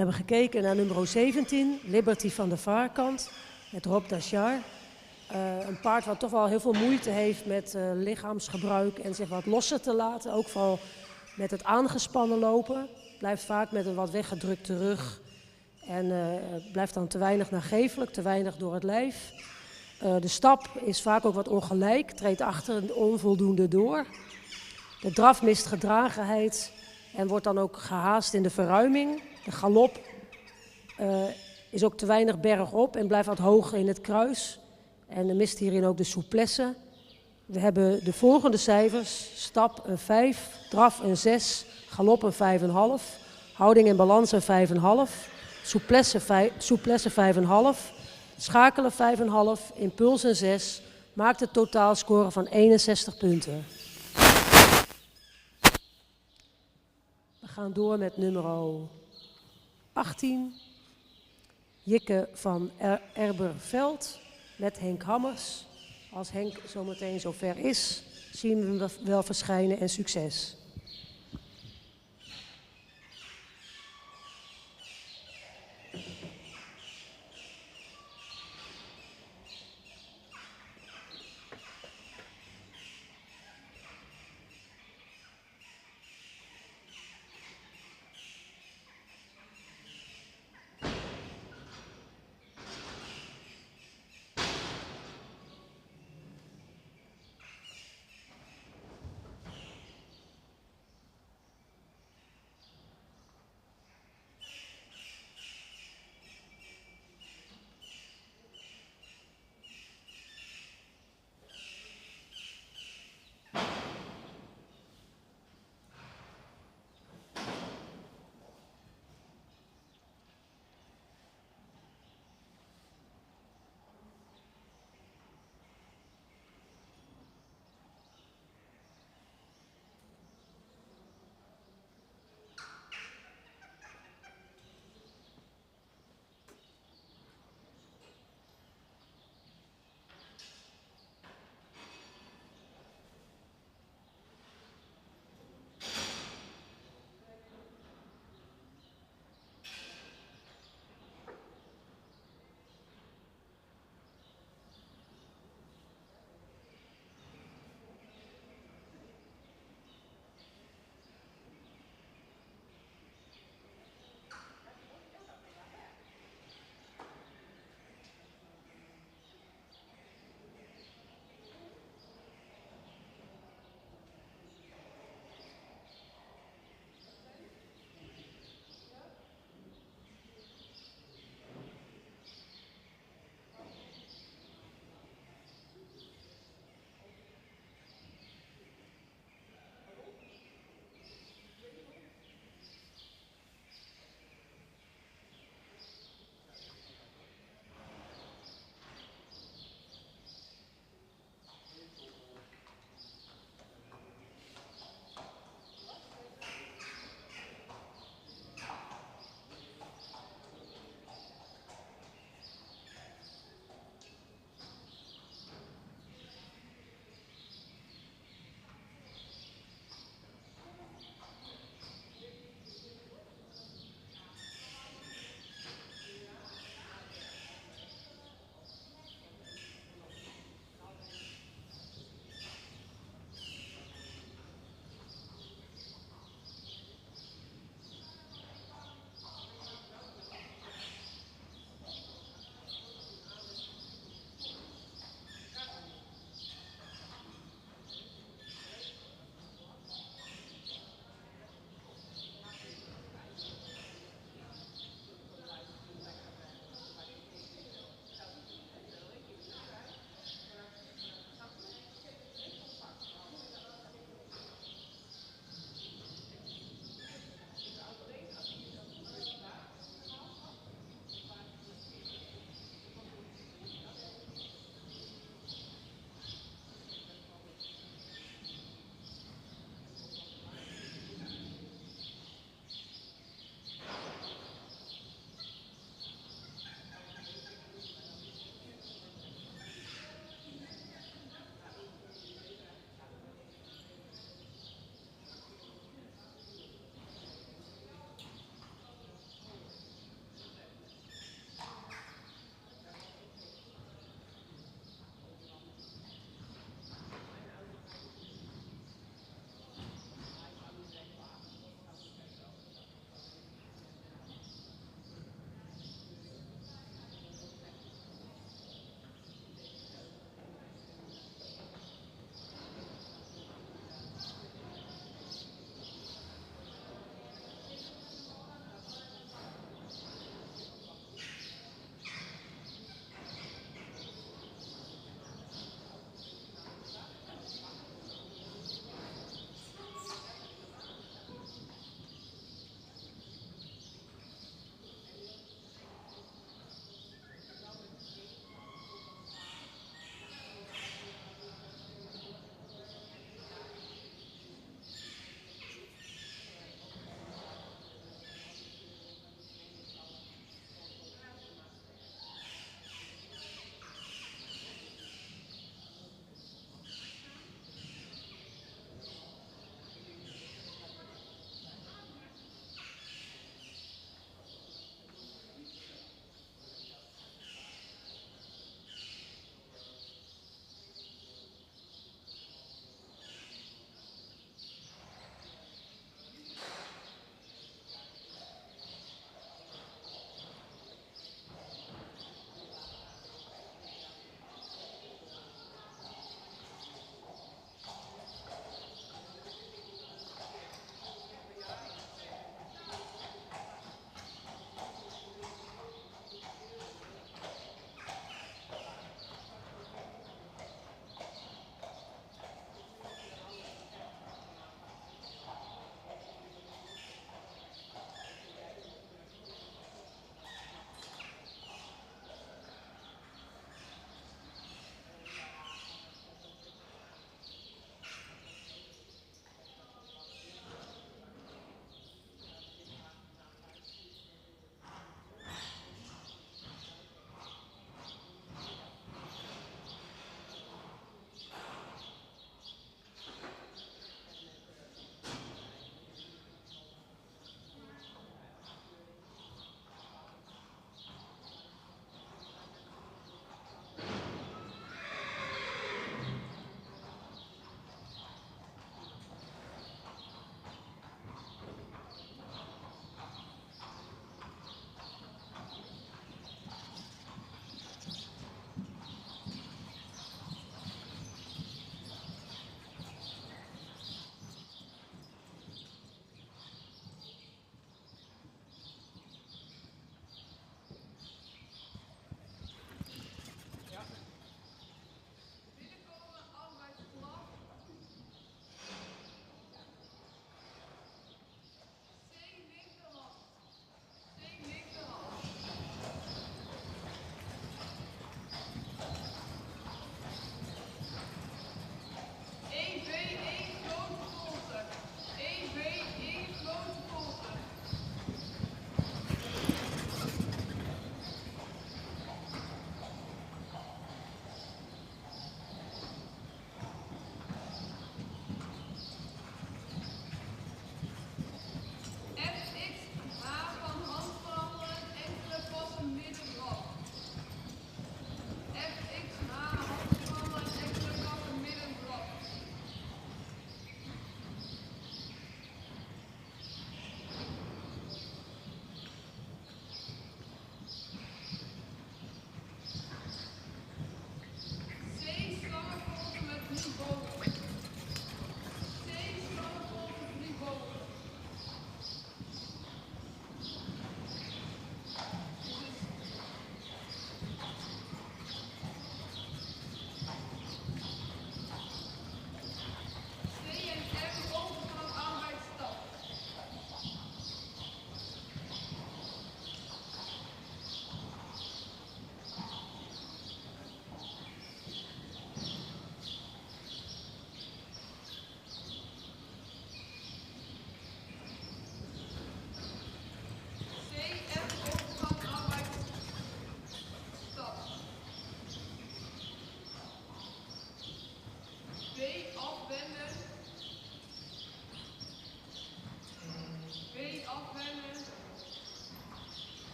We hebben gekeken naar nummer 17, Liberty van de Vaarkant, met Rob Dachar. Een paard wat toch wel heel veel moeite heeft met lichaamsgebruik en zich wat losser te laten. Ook vooral met het aangespannen lopen. Blijft vaak met een wat weggedrukte rug. En blijft dan te weinig nageeflijk, te weinig door het lijf. De stap is vaak ook wat ongelijk, treedt achter onvoldoende door. De draf mist gedragenheid en wordt dan ook gehaast in de verruiming. De galop is ook te weinig bergop en blijft wat hoog in het kruis. En er mist hierin ook de souplesse. We hebben de volgende cijfers. Stap een 5, draf een 6, galop een 5,5. Houding en balans een 5,5. Souplesse 5,5. Schakelen 5,5. Impuls een 6. Maakt een totaalscore van 61 punten. We gaan door met nummer 18. Jikke van Erberveld met Henk Hammers. Als Henk zometeen zover is, zien we hem wel verschijnen en succes.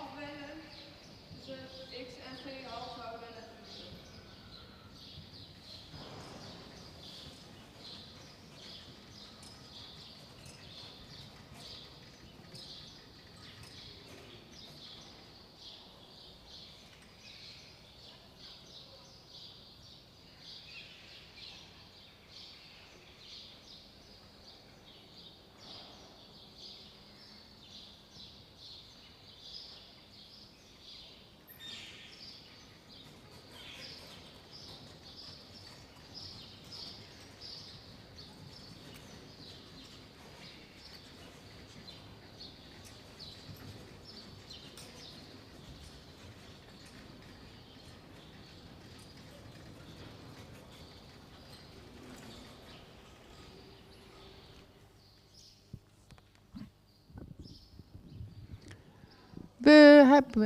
afwennen tussen X en G half houden en toetsen.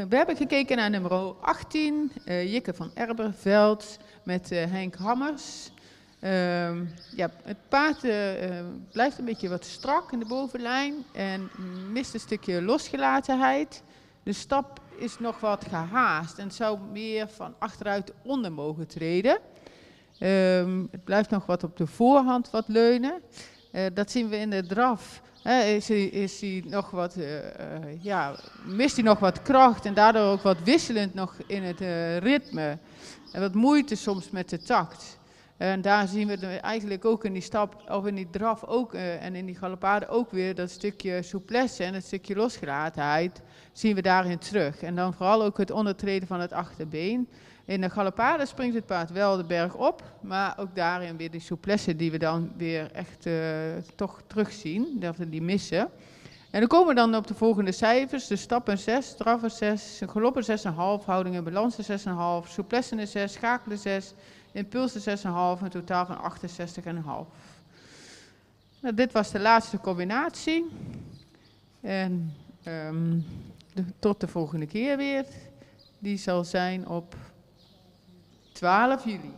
We hebben gekeken naar nummer 18, Jikke van Erberveld met Henk Hammers. Ja, het paard blijft een beetje wat strak in de bovenlijn en mist een stukje losgelatenheid. De stap is nog wat gehaast en zou meer van achteruit onder mogen treden. Het blijft nog wat op de voorhand wat leunen. Dat zien we in de draf. Is hij nog wat, mist hij nog wat kracht en daardoor ook wat wisselend nog in het ritme. En wat moeite soms met de takt. En daar zien we eigenlijk ook in die stap, of in die draf ook, en in die galopade ook weer dat stukje souplesse en het stukje losgelatenheid zien we daarin terug. En dan vooral ook het ondertreden van het achterbeen. In de galopade springt het paard wel de berg op, maar ook daarin weer die souplesse die we dan weer echt toch terugzien, dat we die missen. En dan komen we dan op de volgende cijfers, de stappen 6, draffen 6, galoppen 6,5, houdingen balansen 6,5, souplesse 6, schakelen 6, impulsen 6,5, een totaal van 68,5. Nou, dit was de laatste combinatie. En tot de volgende keer weer. Die zal zijn op 12 juli.